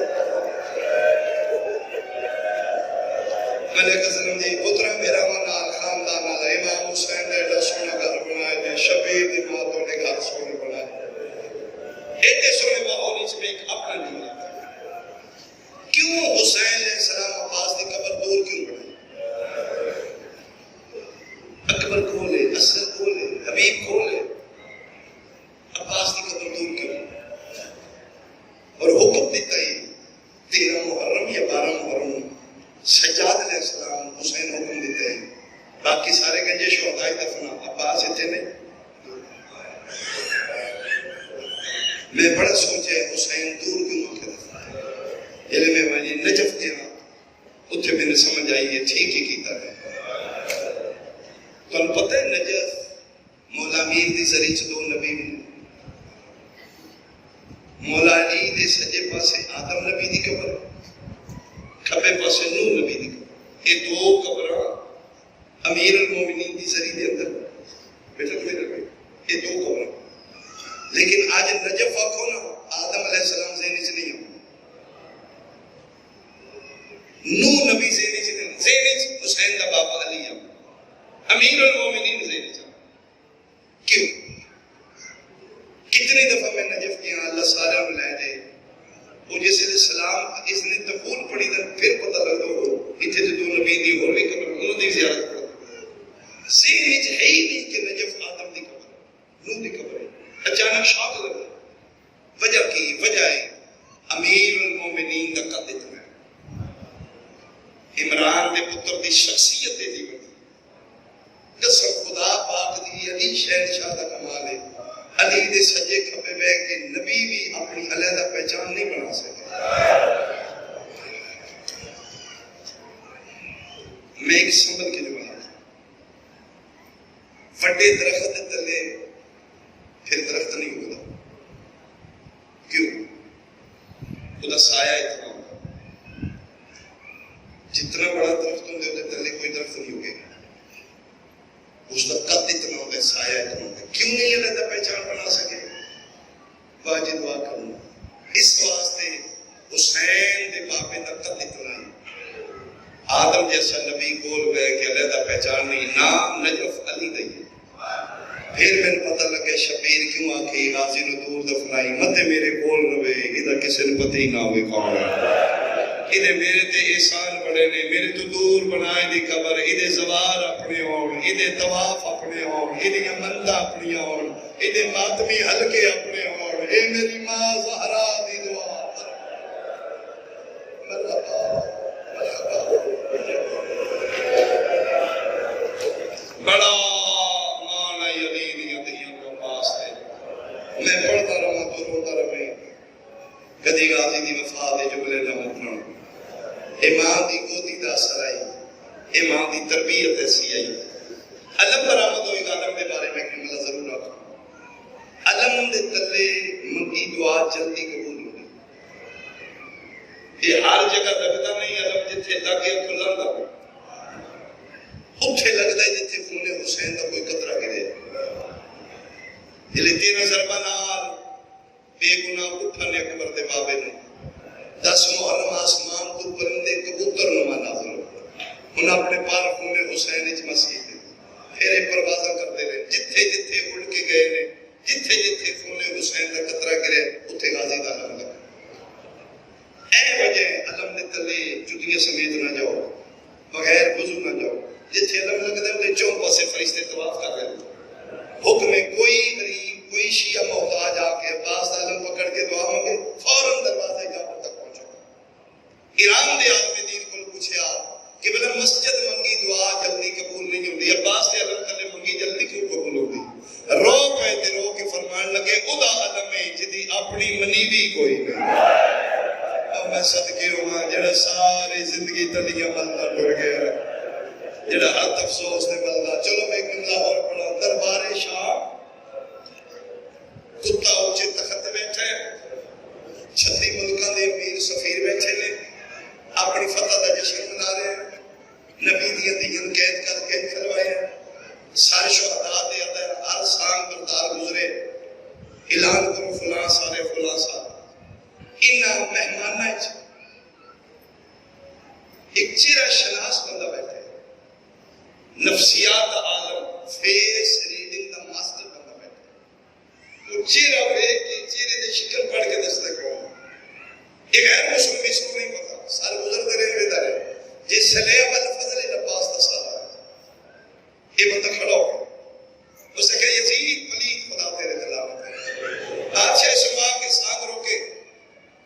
ملک اسلم جی پترہ میرا منال خاندان آلا امام حسین نے ایڈا سونا گھر بنائے دے شبیر دی ماتوں نے گھر سونے بنائے ایڈے سونے ماحولی سے میں ایک اپنا نہیں آتا کیوں حسین علیہ السلام عباس دی قبر دور کیوں بنائی اکبر کھولے اسد کھولے حبیب کھولے عباس دی قبر دور کیوں اور حکم دیتا ہی 13 محرم یا 12 محرم سجاد علیہ السلام حسین حکم دیتے ہیں باقی سارے گنجے شہدائی دفنا عباس اتنے نہیں میں بڑا سوچے حسین دور کیوں نہ دفنا علم میں نجف دینا اتھے میں نے سمجھ آئی یہ ٹھیک ہی کیتا ہے تو انہوں پتہ ہے نجف مولا میر دی ذریعہ 2 نبی بھی مولا علی دے سجے پاسے آدم نبی دی قبر کھبے پاسے نوح نبی دی قبر یہ 2 قبریں امیر المومنین دی ذریعہ دے اندر بیٹھا کوئی نہ گئی یہ 2 قبریں لیکن آج نجف آکھو نا آدم علیہ السلام ذہنی سے نہیں ہوں نوح نبی ذہنی سے نہیں ذہنی حسین دا بابا علی ہوں امیر المومنین ذہنی سے کیوں کتنی دفعہ میں نجف کیا اللہ سارا ملائے دے وہ جیسے السلام اس نے دخول پڑھی تھا پھر پتہ لگ دو اتھے جو 2 نبی دی اور بھی قبر انہوں نے زیارت پڑھا ذہنی ہے ہی نہیں کہ نجف آدم دی قبر نوح دی قبر ہے اچانک شاک لگا وجہ کی وجہ ہے امیر المومنین دا قد اتنا عمران دے پتر دی شخصیت دے دی بڑی قسم خدا پاک دی علی شہنشاہ دا کمال ہے علی دے سجے کھپے بے کہ نبی بھی اپنی علیحدہ پہچان نہیں بنا سکے میں ایک سنبھل کے جو بنا وڈے درخت تلے پھر درخت نہیں ہوگا کیوں خدا سایہ اتنا ہوگا جتنا بڑا درخت ہوں دے تلے کوئی درخت نہیں ہوگے اس کا قد اتنا ہوگا سایہ اتنا ہوگا کیوں نہیں علیحدہ پہچان بنا سکے واجد دعا کروں اس واسطے حسین دے بابے کا قد اتنا ہے آدم جیسا نبی بول گئے کہ علیحدہ پہچان نہیں نام نجف علی دئیے پھر میں نے پتہ لگے شبیر کیوں آکھی غازی نو دور دفنائی متے میرے کول روے ادھا کسی نے پتہ ہی نہ ہوئے کون ہے ادھے میرے تے احسان بڑے نے میرے تو دور بنائے دی قبر ادھے زوار اپنے ہون ادھے طواف اپنے ہون ادھے مندہ اپنی ہون ادھے ماتمی حلقے اپنے ہون اے میری ماں زہرا دی دعا مرحبا بڑا معنی علی دیا دیا کو پاس ہے میں پڑھتا رہا تو روتا رہا کدی غازی دی وفا دے جملے نہ مکھنا امام دی گودی دا اثر آئی امام دی تربیت ایسی آئی علم برآمد ہوئی علم دے بارے میں کہ ملا ضرور رکھا علم دے تلے منگی دعا جلدی قبول ہوئی یہ ہر جگہ لگتا نہیں علم جتھے لگے کھلا دا اتھے لگتا ہے جتھے خون حسین دا کوئی قطرہ گرے جلے 13 ضربہ نال بے گناہ اٹھانے اکبر دے بابے نے 10 محرم آسمان تو پرندے کبوتر نما نازل ہوئے، انہاں اپنے پار خون حسین وچ مسیح دے پھر پروازاں کرتے رہے، جتھے جتھے اڑ کے گئے نے، جتھے جتھے خون حسین دا قطرہ گرے اتھے غازی دا علم لگا۔ اے وجہ علم دے تلے جدیاں سمیت نہ جاؤ، بغیر وضو نہ جاؤ، جتھے علم لگتا ہے انہیں چون پاسے فرشتے طواف کر رہے حکم کوئی غریب کوئی شیعہ محتاج آ کے عباس دا علم پکڑ کے دعا مانگے فوراً دروازے جابر تک پہنچو۔ ایران دے عالم دین کو پوچھیا کہ بلا مسجد منگی دعا جلدی قبول نہیں ہوتی، عباس دے علم تلے منگی جلدی کیوں قبول ہوتی؟ رو پہ تے رو کے فرمان لگے ادا علم ہے جدی اپنی منیوی کوئی نہیں۔ اب میں صدقے ہوں جڑا ساری زندگی تلیاں ملنا ٹر گیا، جڑا حد افسوس نے ملنا۔ چلو میں ایک جملہ اور پڑھا، دربار شاہ کتا اونچے تخت بیٹھے، 36 ملکاں دے امیر سفیر بیٹھے نے، اپنی فتح دا جشن منا رہے ہیں، نبی دیاں دیاں قید کر کے کھلوائے ہیں، سارے شہداء دے اندر ہر سانگ بردار گزرے، اعلان کرو فلاں سارے فلاں سارے۔ انہاں مہماناں وچ ایک چہرہ شناس بندہ بیٹھے، نفسیات عالم، فیس ریڈنگ دا ماسٹر بندہ بیٹھے، وہ چہرہ دیکھ کے چہرے دے شکل پڑھ کے دستا کرو۔ ایک غیر مسلم اس کو نہیں پتا، سارے گزرتے رہے رہے جس سلیب الفضل عباس دا سالہ ہے، یہ بندہ کھڑا ہو گیا، اسے کہا یزید پلید خدا تیرے دلالت ہے۔ بادشاہ سما کے ساتھ روکے،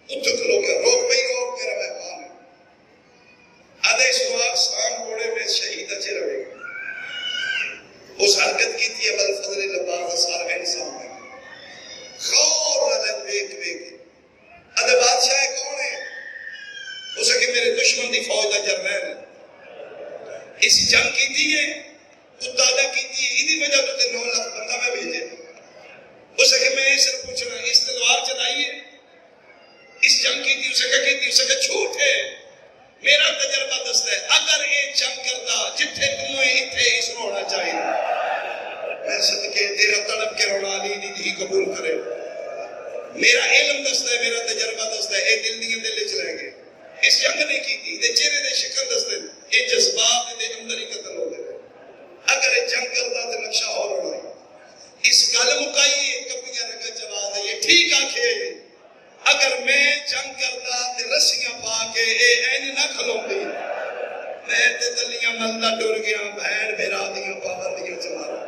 اتھ کھلو گیا، روک بھئی روک، میرا مہمان ہے۔ آدھے سواق سام گھوڑے میں شہید اچھے رہے گا، اس حرکت کی تھی اب الفضل عباس دا سارا انسان ہے، خور نہ ویک ویک۔ آدھے بادشاہ کون ہے؟ اسے کہ میرے دشمن دی فوج دا جرنیل ہے، اس جنگ کی تھی ہے، کتا دا کی تھی ہے، ادھی وجہ تو 9 لاکھ بندہ میں بھیجے۔ اسے کہ میں اسے پوچھنا اس تلوار چلائیے، اس جنگ کی تھی، اسے کہ اسے کہ جھوٹ ہے، میرا تجربہ دستا ہے اگر یہ جنگ کرتا جتھے تمہیں اتھے اس ہونا چاہیے۔ میں صدقے تیرا تڑپ کے رونا علی دی دھی قبول کرے، میرا علم دستا ہے، میرا تجربہ دستا ہے، اے دل دیاں دل چ رہ گئے، اس جنگ نہیں کی تھی، دے چہرے دے شکل دستے، یہ جذبات دے اندر ہی قتل ہو گئے۔ اگر یہ جنگ کرتا تو نقشہ اور ہونا ہے۔ اس گل مکائیے کبیاں رگا جواز ہے، یہ ٹھیک آکھے اگر میں جنگ کرتا تے رسیاں پا کے اے این نہ کھلوندی، میں تے تلیاں ملدا ٹر گیا، بہن بھرا دیاں پابندیاں چلا رہا۔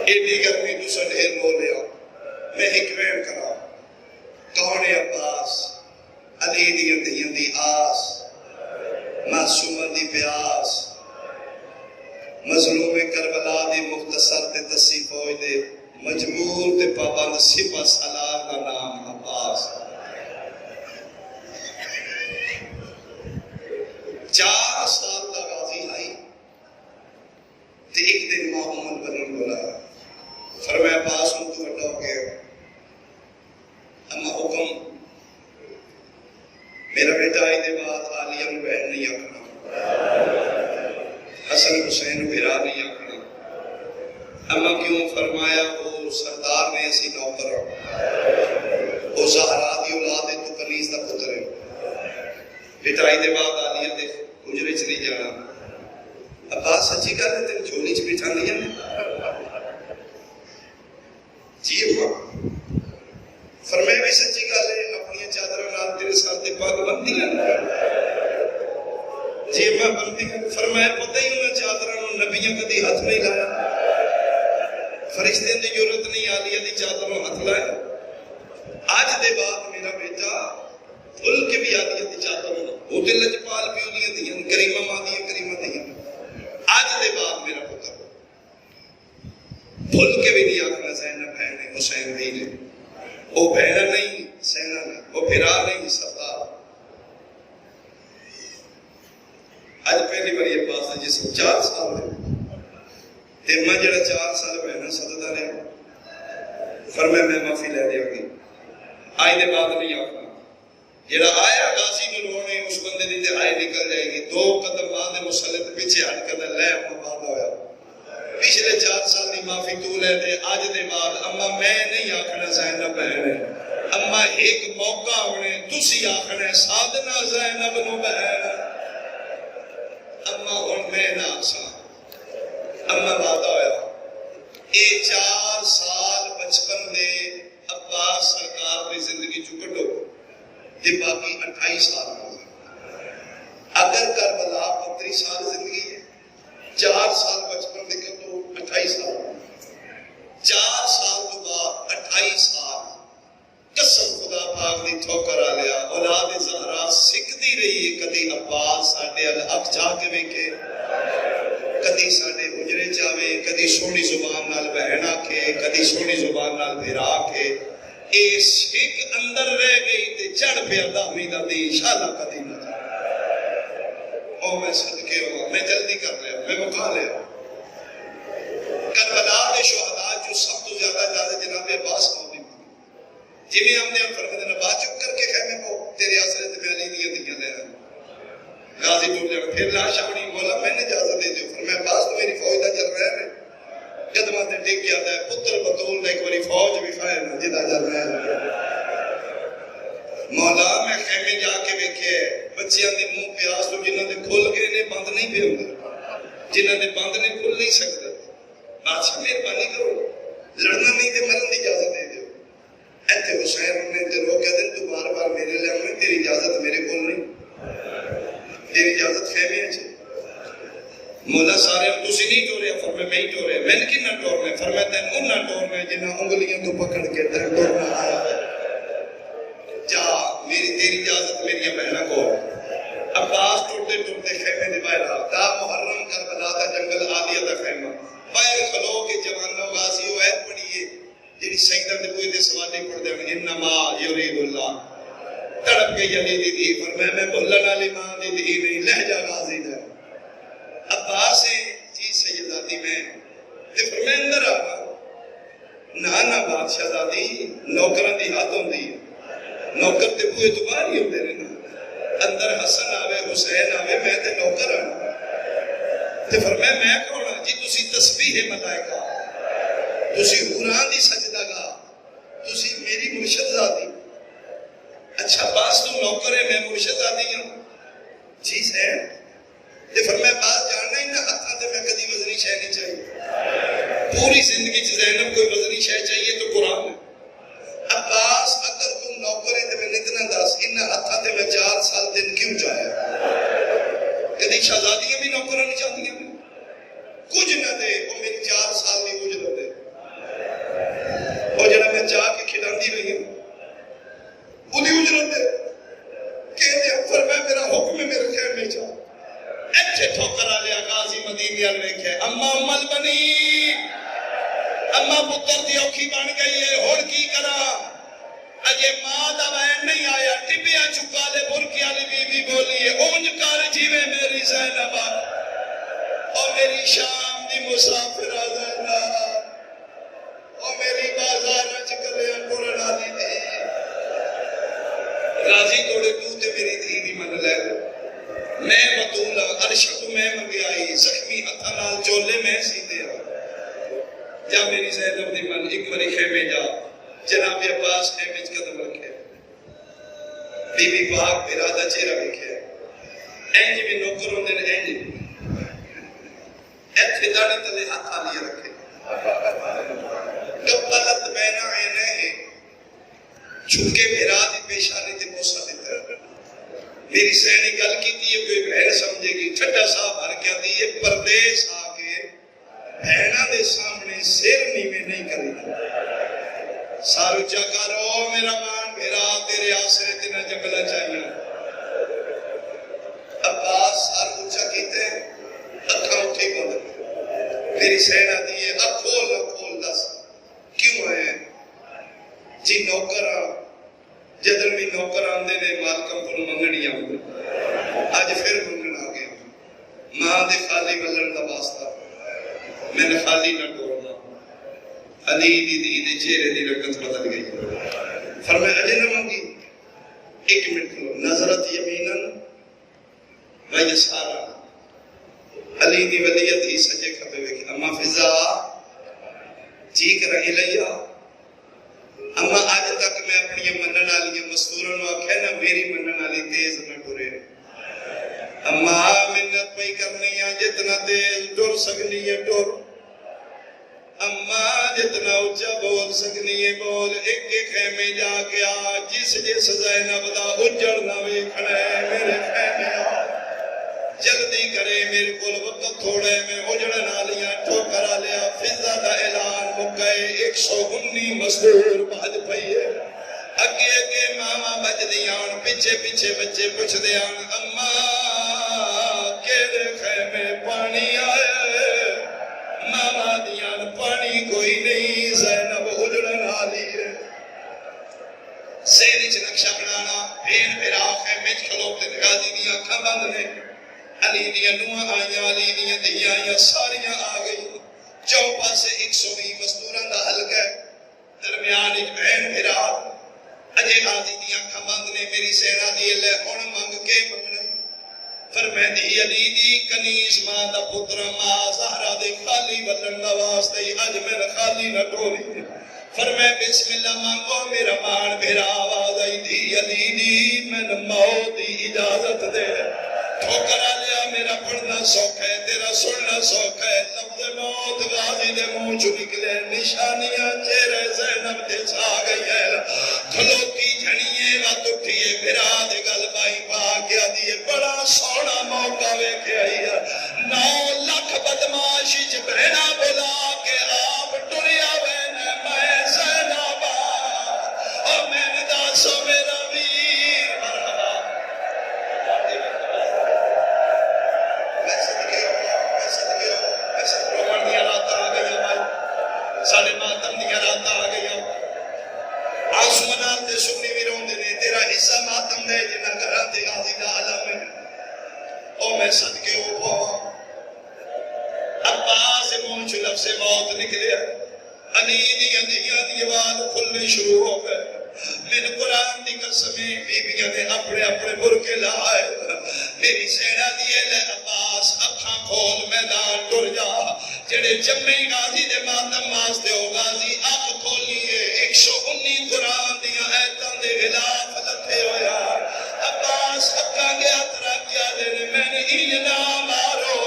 ایڈی گرمی تو سا ڈھیر بولیا، میں حکمین کرا، کون عباس، علی دیاں دیاں دی آس، معصومہ دی پیاس، مظلوم کربلا دی مختصر تے تسی فوج دے مجبور تے پابند سپہ سالار دا نام عباس۔ 4 سال دا غازی آئی تے ایک دن ماں محمد بنن بولا، فرمایا عباس ہوں تو بڑا ہو گیا، اما حکم میرا بیٹا آئی دے بعد عالیہ میں بہن نہیں آکھنا، حسن حسین بھرا نہیں آکھنا۔ اما کیوں؟ فرمایا وہ سردار نے اسی نوکر ہو، وہ زہرا دی اولاد ہے تو کنیز دا پتر ہے، پٹائی دے بعد عالیہ دے حجرے چ نہیں جانا۔ عباس سچی گل ہے تیری جھولی چ بٹھا لیا نے؟ جی ہوا۔ فرمایا بھی سچی گل ہے، اپنی چادر نال تیرے ساتھ تے پاگ بندی ہے۔ جی میں بندی ہے۔ فرمایا پتہ ہی انہاں چادراں نبیاں کدی ہاتھ نہیں لایا، فرشتے دی ضرورت نہیں عالیہ دی چادروں ہاتھ لایا۔ آج دے بعد میرا بیٹا بھول کے بھی عالیہ دی چادروں وہ دل لجپال پیو دیاں دیاں کریمہ ماں دیاں کریمہ دیاں، آج دے بعد میرا پتر بھول کے بھی نہیں آکھنا زینب بہن ہے حسین دی نے، وہ بہنا نہیں سینا نہیں، وہ پھرا نہیں سردار۔ آج پہلی باری عباس نے جس 4 سال دے تے میں جڑا 4 سال بہنا صددہ رہا، فرمایا میں معافی لے دیا گی، آئی دے بعد نہیں آکھنا، جڑا آیا غازی میں رونے اس بندے دی دہائی نکل جائے گی، 2 قدم بعد مسلط پیچھے ہٹ کر لے اما بعد ہویا، پچھلے 4 سال دی معافی تو لے دے، آج دے بعد اما میں نہیں آکھنا زینب بہن ہے، اما ایک موقع ہونے تسی آخنے سادنا زینب نو بہن اما ہن میں نہ آسا اما وعدہ ہویا اے 4 سال بچپن دے عباس سرکار دی زندگی چ کڈو تے باقی 28 سال اگر کربلا 35 سال زندگی ہے 4 سال بچپن دے کڈو 28 سال 4 سال تو بعد 28 سال قسم خدا پاک دی ٹھوکر آ لیا اولاد زہرا سکھدی رہی ہے کدی عباس ساڈے الحق جا کے ویکھے کدی ساڈے حجرے جاوے کدی سونی زبان نال بہن آکھے کدی سونی زبان نال بھرا آکھے اے سکھ اندر رہ گئی تے چڑھ پیا دامی دا دی انشاءاللہ کدی نہ جا او میں صدقے ہوا میں جلدی کر رہا میں مکا لیا کربلا دے شہداء جو سب تو زیادہ زیادہ جناب عباس کو جی میں ہم نے فرمایا نبا چک کر کے خیمے کو تیرے آسرے تے میں علی دیاں دیاں لے آئے غازی ٹوٹ جانا پھر لاش آنی مولا میں نے اجازت دے دیو فرمایا عباس تو میری فوج دا چل رہا ہے قدمہ تے ٹک گیا ہے پتر بطول نے ایک باری فوج بھی کھائے نا جدا چل رہا ہے مولا میں خیمے جا کے ویکھے بچیاں دے منہ پیاس تو جنہاں دے کھل گئے نے بند نہیں پہ ہوندے جنہاں دے بند نے کھل نہیں سکتے بادشاہ مہربانی کرو لڑنا نہیں تے مرن دی اجازت دے دیو ایتھے حسین نے تے روکیا دن تو بار بار میرے لے آویں تیری اجازت میرے کول نہیں تیری اجازت خیمے ہے مولا سارے ہم تسی نہیں ٹورے فرمایا میں ہی ٹورے میں نے کنا ٹورنا فرمایا تین انہاں ٹورنا جنہاں انگلیاں تو پکڑ کے تین ٹورنا آیا جا میری تیری اجازت میری بہنہ کو عباس ٹوٹے ٹوٹے خیمے دے باہر تا محرم کربلا دا جنگل عالیہ دا خیمہ باہر کھلو کے جوانوں غازی و عید پڑھیے جیڑی سیدہ دے بوئے دے سوالے پڑھ دے انما یرید اللہ تڑپ کے یلی دی دی فرمایا میں بھلن علی ماں دی دی نہیں لہجہ غازی دا عباس ہے جی سیدادی میں تے فرمایا اندر آگا نانا بادشاہ دادی نوکران دی ہاتھ ہوں دی نوکر تے بوئے تو باری ہوں دے رہنا اندر حسن آوے حسین آوے میں تے نوکر آنا تے فرمایا میں کہونا جی تسی تسبیح ملائکہ تسی حوران دی سجدہ گا تسی میری مرشد زادی اچھا باس تو نوکر ہے میں مرشد زادی ہوں جی سین تے فرمایا بات جاننا ہی نہ ہتھا تے میں کدی وزنی شے نہیں چاہیے پوری زندگی چھ زینب کوئی وزنی شے چاہیے تو قرآن ہے عباس اگر تم نوکر ہے تے میں اتنا دس انہا ہتھا تے میں 4 سال دن کیوں چاہیا کدی شہزادیاں بھی نوکرہ نہیں چاہتی ہیں کچھ نہ دے وہ میری 4 سال نہیں اجرت دے اور جنہاں میں چاہ کے کھلان دی رہی ہوں انہیں اجرت دے کہتے ہیں فرمایا میرا حکم ہے میرے خیر میں چاہ ایتھے ٹھوکر آ لیا غازی مدینی الویکھ ہے اما امال بنی اما پتر دی اوکھی بن گئی ہے ہوڑ کی کرا اجے ماں دا بہن نہیں آیا ٹپیا چکا لے برکی والی بی بی بولی ہے اونج کر جیوے میری زینب اور میری شام دی مسافر زینب اور میری بازار چکلیاں قرآن آلی دی راضی توڑے تو تے میری دھی دی من لے میں بطولہ عرشت میں منگیائی زخمی ہتھا نال چولے میں سیدھے آ جا میری زینب دی من ایک بری خیمے جا جناب عباس خیمے قدم رکھے بی بی پاک برادہ چہرہ رکھے اینج میں نوکر ہوندے نے اینج ایتھے داڑھی تلے ہاتھ آلیہ رکھے قبلت بین عینیہ چھکے برادی پیشانی تے موسیٰ دیتا میری سینی گل کی تھی کوئی بہن سمجھے گی ٹھٹا صاحب ہر کیا دی یہ پردیس آکے بہنہ دے سامنے سیر نیمے نہیں کری تھی سارو چکارو میرا مان میرا تیرے آسرے تینا جنگلہ چاہیے عباس سارو اچھا کیتے اکھا اٹھی کو میری سینہ دیئے کھول دس کیوں ہے جی نوکرہ جدر بھی نوکر آندے نے مالکم کو منگڑیاں آج پھر منگڑ آ گیا ماں دے خالی ولن دا واسطہ میں نے خالی نہ ٹورنا علی دی دی چہرے دی رکت بدل گئی فرمایا اجے نہ منگی 1 منٹ کھلو نظرت یمینن و یسارا علی دی ولیت ہی سجے کھبے ویکھ اما فضا جی کر الیا اما آج تک میں اپنی منن والی مستورن آکھے نا میری منن والی تیز نہ ٹرے اما منت پئی کرنی ہے جتنا تیز ٹر سکنی ہے ٹر اما جتنا اچھا بول سکنی ہے بول ایک خیمے جا کے آ جس زینب دا اجڑ نہ ویکھنا ہے میرے خیمے آ جلدی کرے میرے کول وقت تھوڑے میں اجڑن والیاں ٹھوکر لیا فضا دا اعلان مکئے 119 مزدور بھج پئی ہے اگے اگے ماما بج دیاں پیچھے پیچھے بچے پوچھ دیاں اما کیڑے خیمے پانی آئے ماما دیاں پانی کوئی نہیں زینب اجڑن والی ہے سینچ نقشہ بنانا بھین میرا خیمے کھلوتے نگاہ دیاں اکھاں بند نے علی دیاں نوہ آئیاں علی دیاں دہیاں آئیاں ساریاں آ گئی چوپا سے 120 مزدوران دا حلقہ درمیان ایک بہن میرا اجے غازی دیاں کھمند نے میری سینا دی لے ہن منگ کے منگنے فرمیندی علی دی کنیز ماں دا پتر ماں زہرا دے خالی ولن دا واسطے اج میں خالی نہ ٹوری فرمائے بسم اللہ مانگو میرا مان میرا آواز آئی دی علی دی میں موت دی اجازت دے ٹھوکرا لیا میرا پڑھنا سوکھ ہے تیرا سننا سوکھ ہے لفظ موت غازی دے منہ چ نکلے نشانیاں چہرے زینب تے چھا گئی ہے کھلوتی جھڑیے وقت اٹھیے میرا دے گل بائی پا کیا دیے بڑا سونا موقع ویکھے آئی ہے 9 لاکھ بدماشی چ بہنا بلا کے آپ ٹریا وینے میں زینب اور میں نے داسو میرا ویر مرحبا سارے ماتم دیا رات آ گئی آسمانات تے سنی بھی روندے نے تیرا حصہ ماتم دے جنہ گھراتے غازی دا عالم ہے او میں صدقے ہو پاؤں عباس منہ چ لفظ موت نکلے علی دیاں دی آواز کھلنے شروع ہو گئے میں قرآن دی قسمیں بیبیاں نے اپنے اپنے برکے لائے میری سینا دیئے لے عباس اکھاں کھول میدان ٹر جا جڑے جمعی غازی دے ماتم واسطے ہو غازی اکھ کھولیے 119 قرآن دیاں ایتاں دے غلاف لتے ہویا عباس اکھاں گیا ترا کیا دینے میں نے این نہ مارو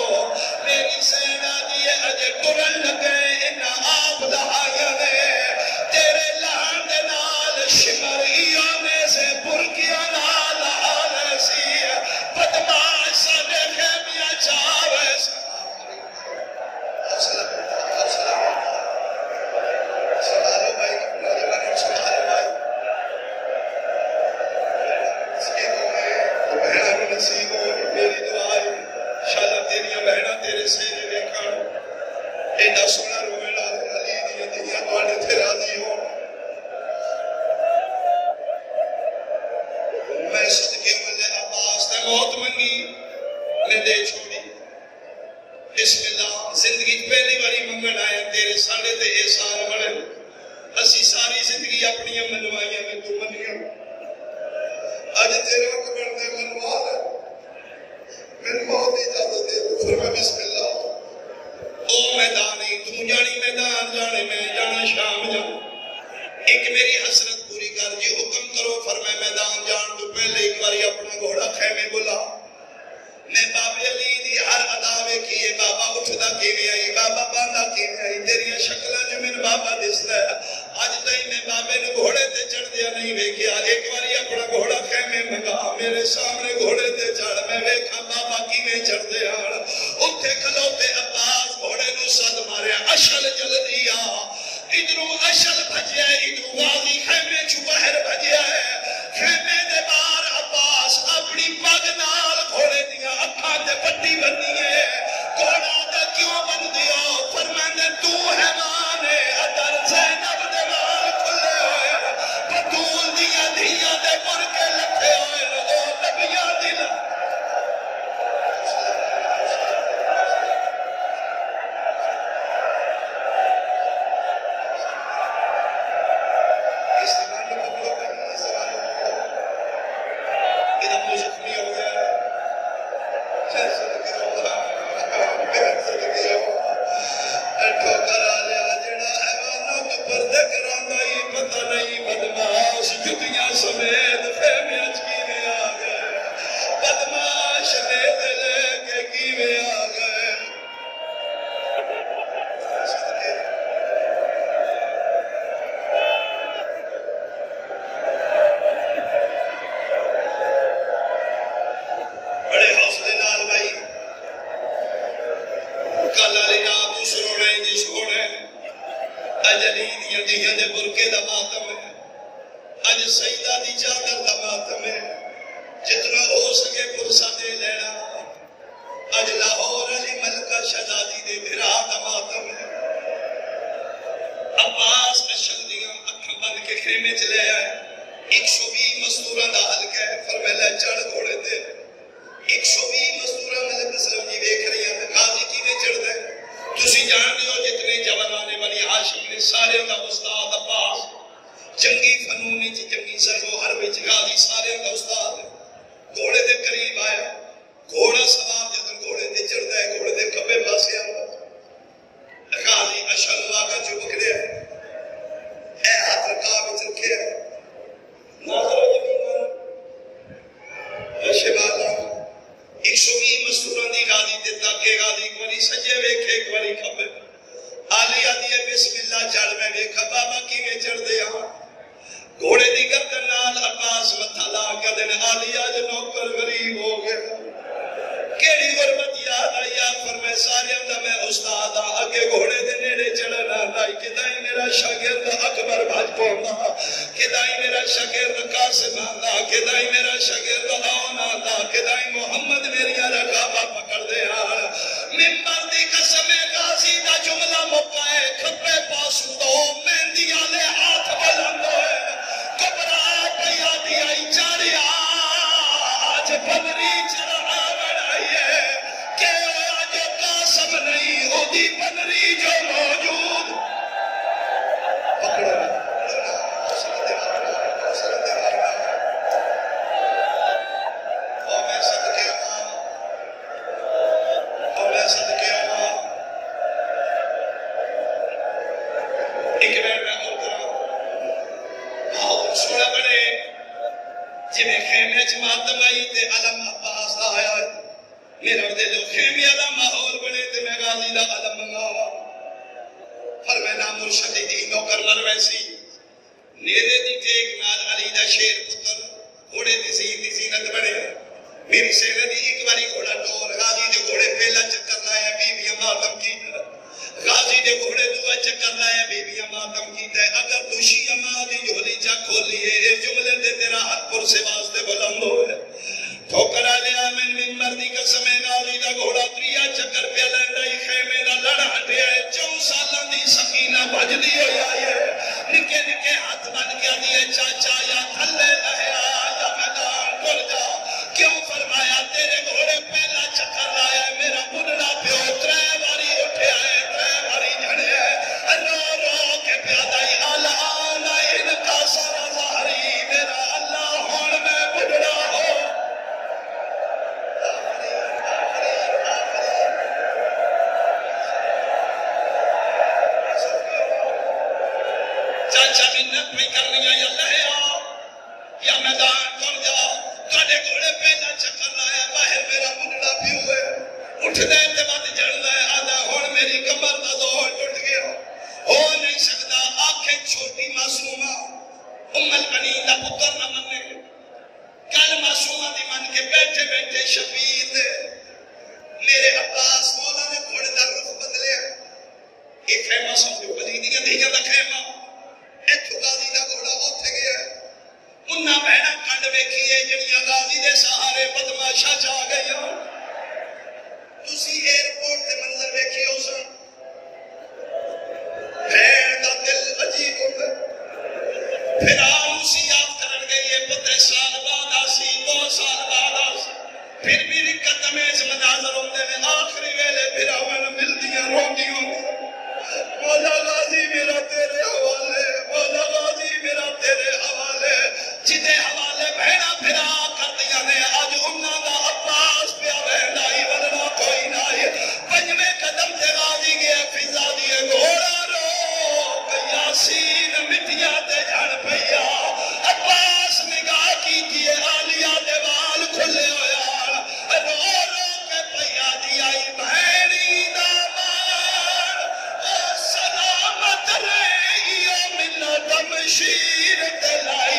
میری سینا دیئے اجے ٹرن لگے انہا آپ دہایا نے تیرے لہن دے نال شمر ایانے سے برکیاں نال آنے سی بدماش سا دیکھے میاں چاوے سی سبحانو بھائی نوجوانوں سبحانو بھائی سکینوں میں وہ بہنہ بھی نصیب ہو میری دعائی شاید تیریاں بہنہ تیرے سینے دیکھاں ایڈا سونا روے لالے علی دیئے دیئے دوڑے تھے راضی ہو میں صدقے والے عباس نے موت منگی میں دے چھوڑی بسم اللہ زندگی پہلی باری منگن آیا تیرے ساڑے تے احسان بڑے اسی ساری زندگی اپنی منوائیاں میں تو منیاں آج تیرے وقت بڑھنے منوا ہے میں موت اجازت دے فرما بسم اللہ او میدانی تم جانی میدان جانے میں جانا شام جانا ایک میری حسرت پوری کر جی حکم کرو فرمائے میدان جان تو پہلے ایک باری اپنا گھوڑا خیمے بلا میں بابا علی دی ہر عداوے کیے بابا اٹھدا کیویں آئی بابا باندھا کیویں آئی تیریاں شکلاں جو میرے بابا دسدا ہے اج تائیں میں بابے نے گھوڑے تے چڑھ دیا نہیں ویکھیا ایک باری اپنا گھوڑا خیمے منگا میرے سامنے گھوڑے تے چڑھ میں ویکھاں بابا کیویں چڑھدے آن اوتھے کھلوتے عباس گھوڑے نو سد ماریا اشل جلدی آ ادھروں اشل بھجیا ادھروں غازی خیمے چوں باہر بھجیا ہے خیمے دے باہر عباس اپنی پگ نال گھوڑے دیاں اکھاں تے پٹی بنی ہے گھوڑا تے کیوں بن دیا فرماندے تو ہے مانے ادر زینب دے وال کھلے ہوئے بطول دیاں دھیاں دے برکے لکھے ہوئے او نبیاں دل زخمی ہو گیا دیاں دیاں دے برکے دا ماتم ہے، اج سیدہ دی چادر دا ماتم ہے، جتنا ہو سکے پرسا دے لینا، اج لاہور علی ملکہ شہزادی دے بھرا دا ماتم ہے۔ عباس اشل دیاں اکھاں بن کے خیمے چلے آئے، 120 مزدوراں دا حلقہ ہے، فرمیلا چڑھ گھوڑے تے 120 مزدوراں ملک اسلام جی ویکھ رہی ہیں، غازی کی میں چڑھ دے تسی جان دیو جتنے جوانانے بنی ہاشم نے سارے دا استاد عباس، جنگی فنونی چی جنگی سرو ہر وچ غازی سارے دا استاد گھوڑے دے قریب آیا، گھوڑا سوار جدن گھوڑے تے چڑھ دے گھوڑے دے کبے پاسے آیا، غازی اشل آقا جو پکڑے اے ہاتھ رکاب وچ رکھے ناظرہ یمینہ شمالا 120 مزدوران دی غازی تے تاکے غازی ایک واری سجے ویکھے ایک واری کھبے آلی آدھی ہے بسم اللہ چڑھ میں ویکھا بابا کی میں چڑھ دے گھوڑے دی گردن نال عباس متھا لا کے دن آلی آج نوکر غریب ہو گیا کیڑی غربت یاد آئی آپ فرمائے سارے اندہ میں استاد آگے گھوڑے دے نیڑے چڑھنا لائی کدائی میرا شاگرد اکبر بھاج پونا کدائی میرا شاگرد قاسم آندا کدائی میرا شاگرد آن آندا کدائی محمد میری رکابہ پکڑ دے ممبر دی قسم غازی دا جملہ مکائے کھپے پاسو دو مہندی آلے ہاتھ بلند ہوئے کبرا پیا دی آئی چاری آج پنری چرا قاسم نہیں ہوتی پنری جو موجود پکڑو میں صدقے ہوں ایک میں اور کرا اور سوڑا بڑے جنہیں خیمے جماعت مائی تے علم عباس آیا ہے میرا دل خیمے دا ماحول بنے تے میں غازی دا علم منگاوا فرمینا مرشدی دی نوکر لرویسی نیرے دی ٹیک نال علی دا شیر پتر گھوڑے دی زینت بنے میری سینے دی ایک باری گھوڑا ٹور غازی دے گھوڑے پہلا چکر لایا بی بی ماتم کی غازی دے گھوڑے دعا چکر لایا بی بی ماتم کی اگر تو شیعہ ماں دی جھولی جا کھولی ہے اس جملے دے تیرا حق پر سے واسطے بلند ہوئے ٹھوکرا لیا من ممبر دی قسم غازی دا گھوڑا تریا چکر پہ لیندا خیمے دا لڑ ہٹیا ہے 4 سالاں دی سکینہ بھجدی ہوئی آئی ہے نکے نکے ہاتھ بن گیا دیے چاچا یا تھلے لہیا یا میدان ٹر جا کیوں فرمایا تیرے گھوڑے پہلا چکر لایا ہے میرا بڑھڑا پیو 3 باری اٹھیا ہے 3 باری جھڑے ہے رو رو کے پیادائی آلان ان کا سارا ظاہری میرا اللہ ہون میں بڑھڑا ہو چاچا منت بھی کرنی ہے یا لہیا یا میدان کر جا تھوڑے گھوڑے پہلا چکر لایا باہر میرا بڑھڑا بھی ہوئے اٹھ دے تے بات جڑ دے آدھا ہون میری کمر دا زور ٹوٹ گیا ہو نہیں سکتا آنکھیں چھوٹی معصومہ البنین دا پتر نہ مننے کل معصومہ دی من کے بیٹھے بیٹھے شبیر دے میرے عباس مولا نے گھوڑے دا رخ بدلے ایک خیمہ سمجھو ولیدیاں دیگا دا خیمہ ایتھو غازی دا گھوڑا اوتھے گیا ہے انہاں بہنا کنڈ ویکھیے جڑیاں غازی دے سہارے بدماشا جا گئی تسی ایئرپورٹ تے منظر ویکھیے ہو سن بھیڑ دا دل عجیب ہوتا پھر آنوسی یاد کرن گئی ہے 15 سال بعد آسی 2 سال بعد آسی پھر بھی رکت میں مناظر ہوندے میں آخری ویلے پھر آمن مل دیا روندی ہوندی مولا غازی میرا تیرے حوالے مولا غازی میرا تیرے حوالے جدے حوالے بہنا پھرا کر دیا نے آج انہاں دا عباس پیا بہنا ہی ورنہ کوئی نہ ہی 5ویں قدم تے غازی گیا فضا دیے گھوڑا رو یاسین مٹیا تے جھڑ پیا عباس نگاہ کی دیے آلیا دے وال کھلے ہویا رو رو کے پیا دی آئی بہنی دامان سلامت رہی ملت مشیر تلائی